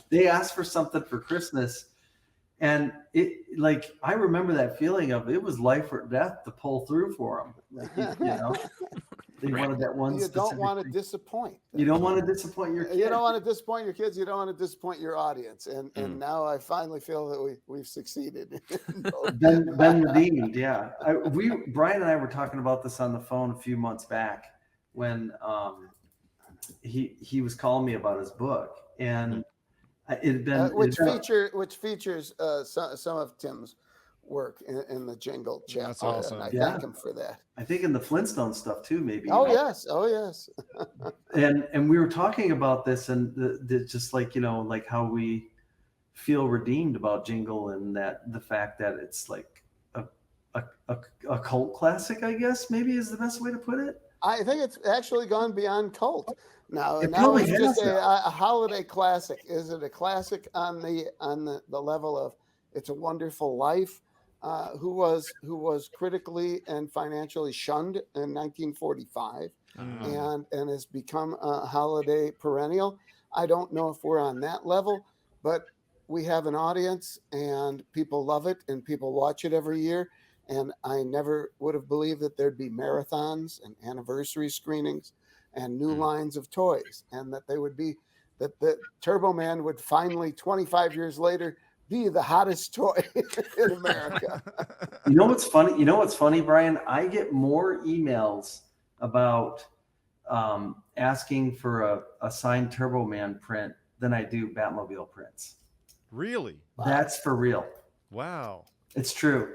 they asked for something for Christmas, and I remember that feeling of it was life or death to pull through for them. They wanted that one. You don't want to disappoint. You don't want to disappoint your kids. You don't want to disappoint your kids. You don't want to disappoint your audience. And now I finally feel that we've succeeded. been redeemed. Yeah. Brian and I were talking about this on the phone a few months back when he was calling me about his book, and it had been which features some of Tim's work in the Jingle chapter. That's awesome. And I thank him for that. I think in the Flintstone stuff too, maybe. Oh yes. And we were talking about this, and just like how we feel redeemed about Jingle, and that the fact that it's like a cult classic, I guess maybe is the best way to put it. I think it's actually gone beyond cult now. Now it's just a holiday classic. Is it a classic on the level of It's a Wonderful Life? Who was critically and financially shunned in 1945 and has become a holiday perennial. I don't know if we're on that level, but we have an audience and people love it and people watch it every year. And I never would have believed that there'd be marathons and anniversary screenings and new lines of toys, and that the Turboman would finally, 25 years later, be the hottest toy in America. You know what's funny, Brian? I get more emails about asking for a signed Turboman print than I do Batmobile prints. Really? That's for real. Wow. It's true.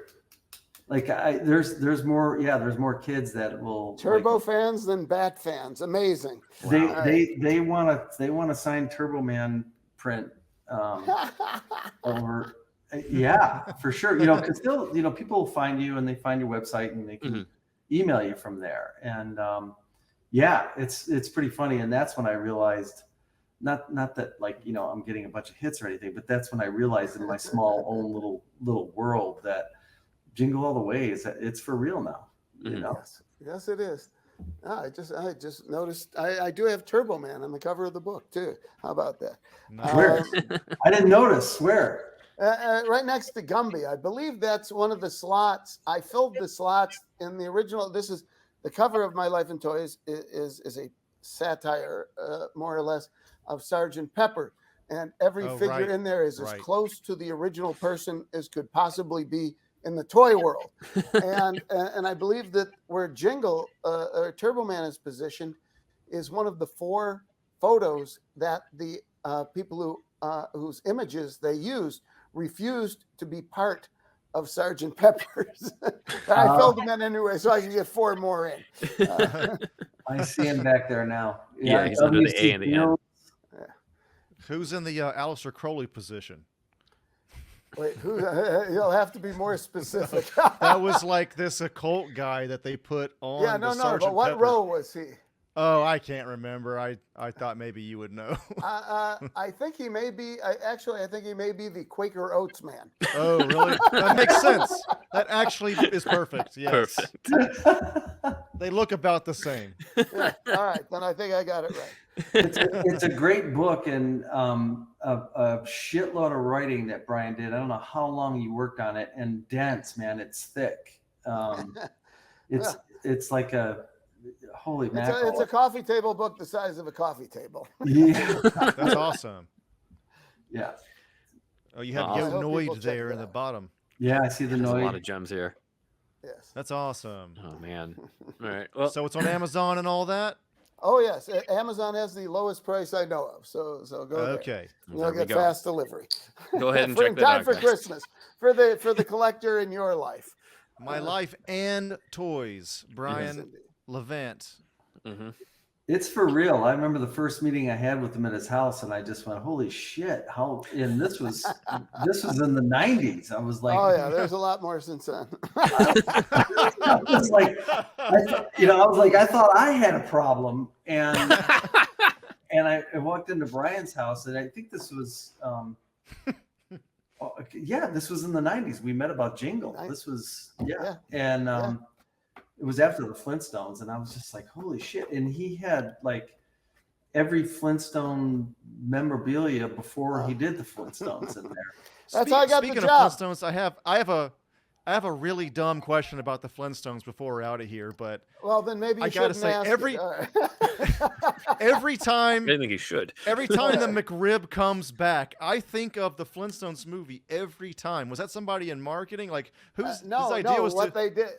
Like there's more kids that will Turbo fans than Bat fans. Amazing. They want a signed Turboman print. Over for sure, because still people find you and they find your website and they can email you from there, and it's pretty funny. And that's when I realized not that I'm getting a bunch of hits or anything, but that's when I realized in my small own little world that Jingle All the Way it's for real now. Yes, it is. I just noticed I do have Turboman on the cover of the book too. How about that? Where? I didn't notice. Where? Right next to Gumby. I believe that's one of the slots. I filled the slots in the original. This is the cover of My Life in Toys is a satire, more or less, of Sergeant Pepper, and every figure in there is as close to the original person as could possibly be in the toy world. and I believe that where Jingle or Turboman is positioned is one of the 4 photos that the people whose images they used refused to be part of Sergeant Pepper's. I filled them in anyway, so I could get 4 more in. I see him back there now. Yeah, he's under the A and the N. Who's in the Aleister Crowley position? Wait, who? You'll have to be more specific. That was like this occult guy that they put on. Yeah, no, Sergeant but what Pepper. role was he? Oh, I can't remember. I thought maybe you would know. I think he may be. I think he may be the Quaker Oats man. Oh, really? That makes sense. That actually is perfect. Yes. Perfect. They look about the same. Yeah, all right, then I think I got it right. It's a great book and a shitload of writing that Brian did. I don't know how long you worked on it, and dense, man. It's thick. It's like a holy mackerel. It's a coffee table book the size of a coffee table. Yeah. That's awesome. Yeah. Oh, you have Awesome. I hope people Noid check there it in the out. bottom. Yeah, I see the There's a lot noise. of gems here. Yes. That's awesome. Oh man. All right. Well, So it's on Amazon and all that? Oh yes, Amazon has the lowest price I know of. So go there. Okay. You'll there we get go. fast delivery. Go ahead and for check in that time out, for guys. Christmas for the collector in your life. My Life and Toys, Brian Yes, indeed. Levant. Mhm. It's for real. I remember the first meeting I had with him at his house, and I just went, "Holy shit!" How? And this was in the '90s. I was like, Oh yeah, there's a lot more since then. I was like, I thought I had a problem, and I walked into Brian's house, and I think this was, this was in the '90s. We met about Jingle. This was, and it was after the Flintstones, and I was just like, holy shit! And he had like every Flintstone memorabilia before he did the Flintstones in there. That's how I got the Speaking job. of Flintstones, I have a really dumb question about the Flintstones before we're out of here, but Well, then maybe you I gotta shouldn't say, ask every- it. All right. every time I think he should. every time the McRib comes back, I think of the Flintstones movie every time. Was that somebody in marketing? Like whose idea was what to they did,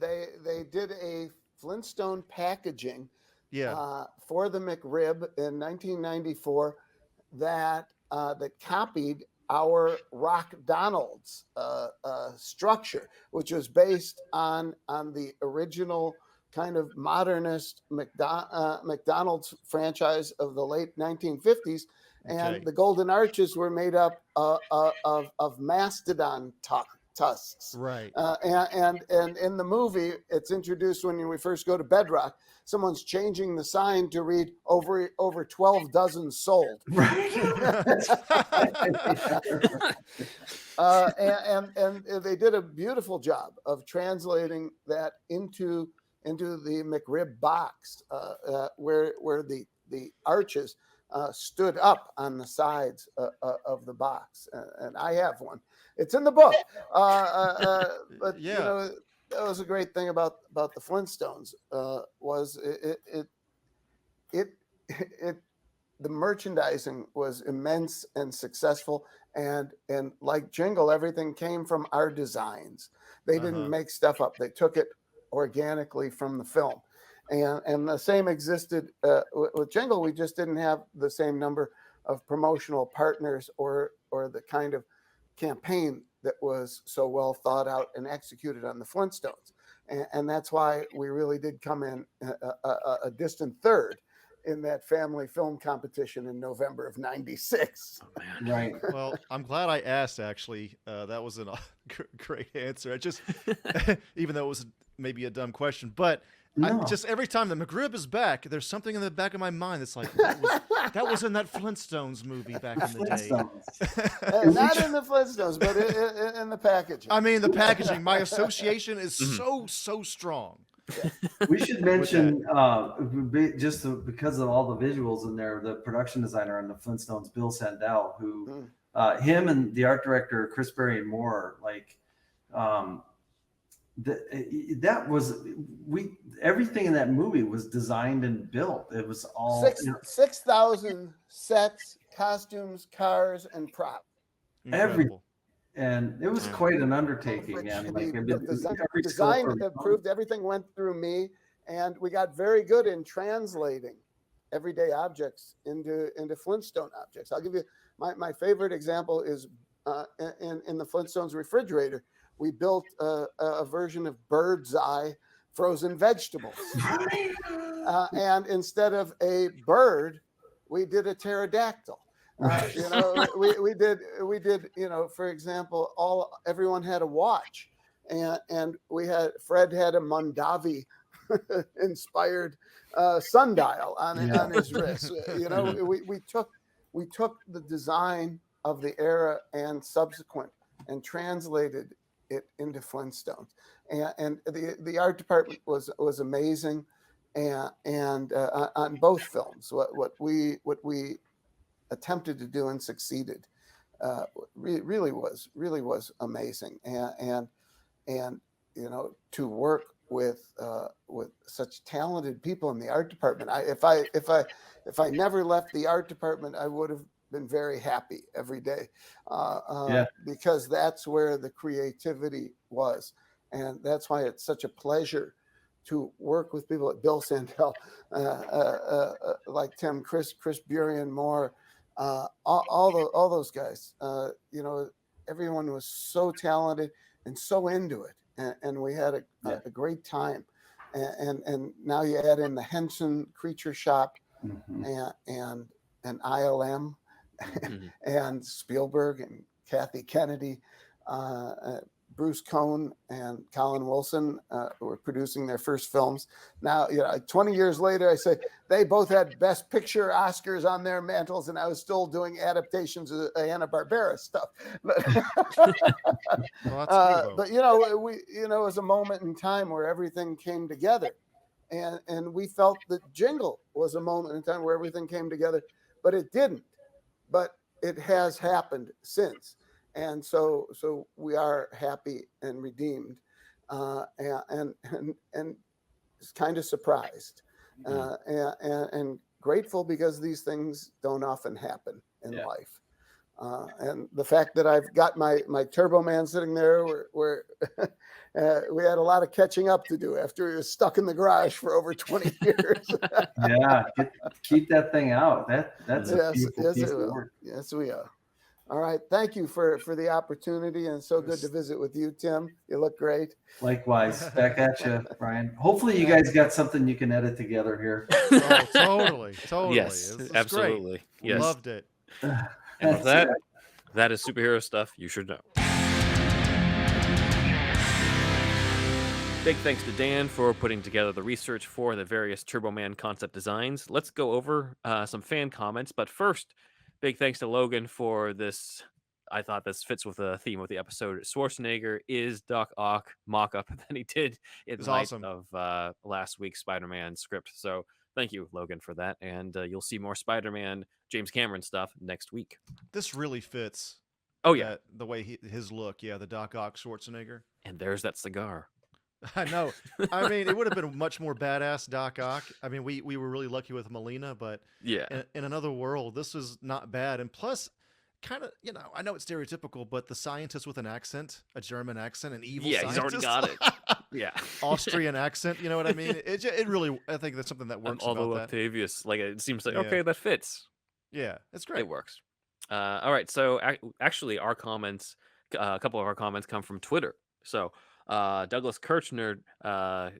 they did a Flintstone packaging for the McRib in 1994 that copied our Rock Donald's structure, which was based on the original kind of modernist McDonald's franchise of the late 1950s. And Okay. the golden arches were made up of mastodon tusks. right. And in the movie, it's introduced when we first go to Bedrock. Someone's changing the sign to read over 12 dozen sold. Right. And they did a beautiful job of translating that into the McRib box, where the arches stood up on the sides of the box, and I have one. It's in the book, but Yeah. you know, that was a great thing about the Flintstones. Was the merchandising was immense and successful, and like Jingle, everything came from our designs. They didn't make stuff up; they took it organically from the film, and the same existed with Jingle. We just didn't have the same number of promotional partners or the kind of campaign that was so well thought out and executed on the Flintstones, and that's why we really did come in a distant third in that family film competition in November of '96. Oh, man. Right. Well, I'm glad I asked. Actually, that was a great answer. I just, even though it was maybe a dumb question, but No. just every time the McRib is back, there's something in the back of my mind that's like that was in that Flintstones movie back in the day. Flintstones. Not in the Flintstones, but in the packaging. I mean, the packaging. My association is so strong. We should mention, because of all the visuals in there, the production designer on the Flintstones, Bill Sandell, who him and the art director Chris Berry and Moore, like everything in that movie was designed and built. It was all 6,000 sets, costumes, cars, and props. Incredible. and it was quite an undertaking. Man. Like, The design proved everything went through me, and we got very good in translating everyday objects into Flintstone objects. I'll give you my favorite example is in the Flintstones refrigerator. we built a version of Bird's Eye frozen vegetables. And instead of a bird, we did a pterodactyl. You know, we did, you know, for example, everyone had a watch, and Fred had a Mondavi inspired sundial on his wrist. You know, we took the design of the era and subsequent and translated it into Flintstones, and the art department was amazing, and on both films, what we attempted to do and succeeded really was amazing, and you know, to work with such talented people in the art department. If I never left the art department, I would have been very happy every day, because that's where the creativity was, and that's why it's such a pleasure to work with people like Bill Sandell, like Tim, Chris Burian Moore, all those guys. You know, everyone was so talented and so into it, and we had a great time. And now you add in the Henson Creature Shop, and ILM, and Spielberg and Kathy Kennedy, Bruce Cohn and Colin Wilson were producing their first films. Now, you know, 20 years later, I say they both had Best Picture Oscars on their mantles, and I was still doing adaptations of Hanna-Barbera stuff. But, but you know, it was a moment in time where everything came together, and we felt that Jingle was a moment in time where everything came together, but it didn't. But it has happened since. And so we are happy and redeemed, and kind of surprised, and grateful, because these things don't often happen in life. And the fact that I've got my Turboman sitting there, where we had a lot of catching up to do after he was stuck in the garage for over 20 years. Keep that thing out. That's a beautiful piece of work. Yes, we are. All right. Thank you for the opportunity, and so good to visit with you, Tim. You look great. Likewise. Back at you, Brian. Hopefully you guys got something you can edit together here. Oh, totally. Yes, It's absolutely. Great. Yes. Loved it. And with that is superhero stuff you should know. Big thanks to Dan for putting together the research for the various Turboman concept designs. Let's go over some fan comments, but first, big thanks to Logan for this. I thought this fits with the theme of the episode. Schwarzenegger is Doc Ock mock-up that he did in light of last week's Spider-Man script. So thank you, Logan, for that. And you'll see more Spider-Man, James Cameron stuff next week. This really fits. Oh, yeah. The way his look. Yeah, the Doc Ock Schwarzenegger. And there's that cigar. I know. I mean, it would have been a much more badass Doc Ock. I mean, we were really lucky with Melina, but yeah, in another world, this is not bad. And plus, kind of, you know, I know it's stereotypical, but the scientist with an accent, a German accent, an evil scientist. He's already got it. Yeah. Austrian accent, you know what I mean? It really, I think that's something that works. Although Octavius, like, it seems like, okay, that fits. Yeah, it's great. It works. All right, so actually our comments, a couple of our comments come from Twitter. So Douglas Kirchner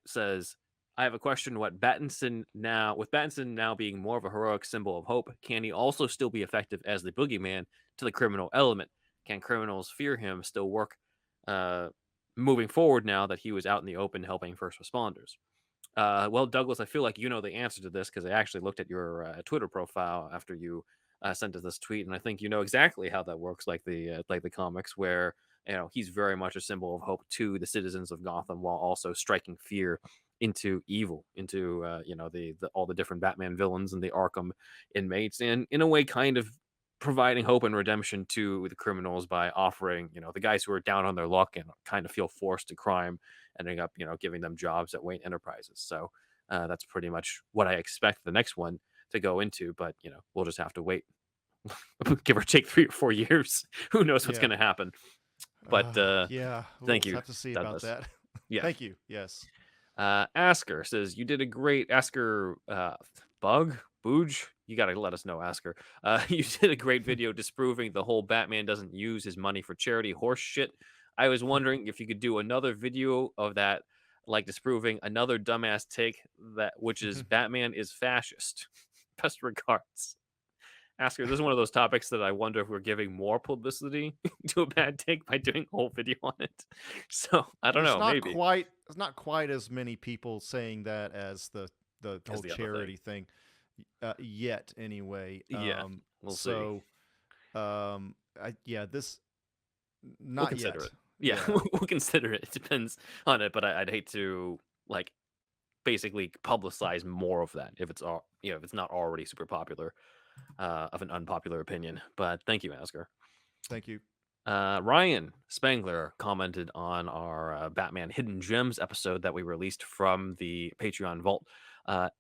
says, I have a question. With Battinson now being more of a heroic symbol of hope, can he also still be effective as the boogeyman to the criminal element? Can criminals fear him still work moving forward now that he was out in the open helping first responders? Well, Douglas, I feel like you know the answer to this because I actually looked at your Twitter profile after you sent us this tweet, and I think you know exactly how that works, like the comics, where he's very much a symbol of hope to the citizens of Gotham while also striking fear into evil, into all the different Batman villains and the Arkham inmates, and in a way kind of providing hope and redemption to the criminals by offering the guys who are down on their luck and kind of feel forced to crime, ending up giving them jobs at Wayne Enterprises. So that's pretty much what I expect the next one to go into, but we'll just have to wait give or take 3 or 4 years. Who knows what's going to happen. But thank you. Have to see Douglas. about that. Yeah. Thank you. Yes. Asker says you did a great Booj. You got to let us know, Asker. You did a great video disproving the whole Batman doesn't use his money for charity horse shit. I was wondering if you could do another video of that, like disproving another dumbass take which is Batman is fascist. Best regards. Asker, this is one of those topics that I wonder if we're giving more publicity to a bad take by doing a whole video on it. So I don't know, maybe. It's not quite as many people saying that as the As whole the other charity thing, yet anyway. Yeah, we'll see. so, this We'll not consider yet. it. Yeah, we'll consider it. It depends on it, but I'd hate to like basically publicize more of that if it's if it's not already super popular, of an unpopular opinion. But thank you, Asker. Thank you. Ryan Spangler commented on our Batman Hidden Gems episode that we released from the Patreon vault.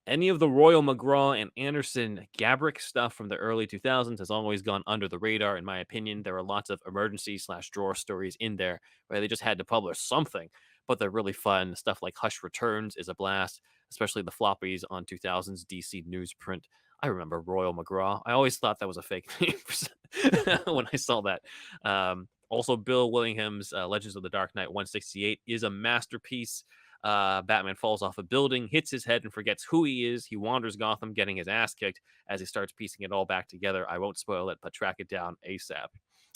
Any of the Royal McGraw and Anderson Gabrick stuff from the early 2000s has always gone under the radar, in my opinion. There are lots of emergency/drawer stories in there where they just had to publish something, but they're really fun. Stuff like Hush Returns is a blast, especially the floppies on 2000s DC newsprint. I remember Royal McGraw. I always thought that was a fake name when I saw that. Also, Bill Willingham's Legends of the Dark Knight 168 is a masterpiece. Batman falls off a building, hits his head, and forgets who he is. He wanders Gotham, getting his ass kicked as he starts piecing it all back together. I won't spoil it, but track it down ASAP.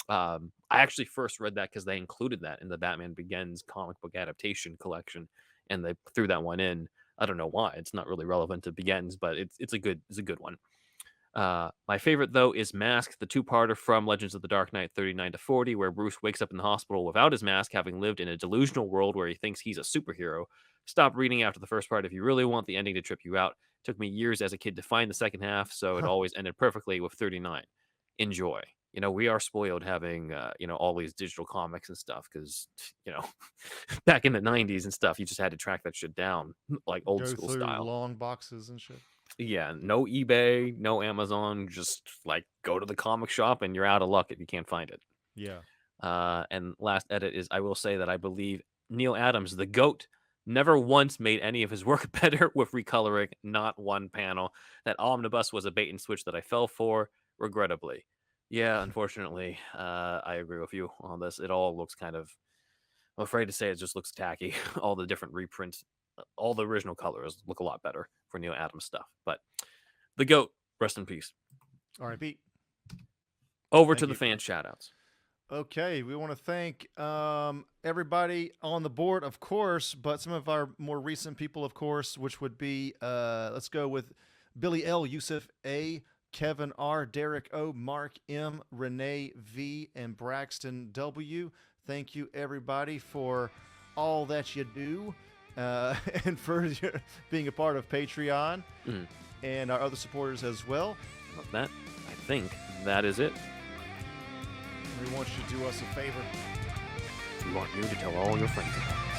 I actually first read that because they included that in the Batman Begins comic book adaptation collection, and they threw that one in. I don't know why. It's not really relevant to Begins, but it's a good one. My favorite, though, is Mask, the two-parter from Legends of the Dark Knight 39 to 40, where Bruce wakes up in the hospital without his mask, having lived in a delusional world where he thinks he's a superhero. Stop reading after the first part if you really want the ending to trip you out. It took me years as a kid to find the second half, so it always ended perfectly with 39. Enjoy. We are spoiled having, all these digital comics and stuff because, back in the 90s and stuff, you just had to track that shit down, like old school style. Long boxes and shit. Yeah, no eBay, no Amazon, just like go to the comic shop and you're out of luck if you can't find it. Yeah. And last edit is I will say that I believe Neil Adams, the GOAT, never once made any of his work better with recoloring, not one panel. That omnibus was a bait and switch that I fell for, regrettably. Yeah, unfortunately, I agree with you on this. It all looks I'm afraid to say it just looks tacky. All the different reprints, all the original colors look a lot better for Neil Adams stuff. But the GOAT, rest in peace. R.I.P. Over to the fan shoutouts. Okay, we want to thank everybody on the board, of course, but some of our more recent people, of course, which would be, let's go with Billy L., Yusuf A., Kevin R., Derek O., Mark M., Renee V., and Braxton W. Thank you, everybody, for all that you do and for being a part of Patreon and our other supporters as well. I think that is it. We want you to do us a favor. We want you to tell all your friends about it.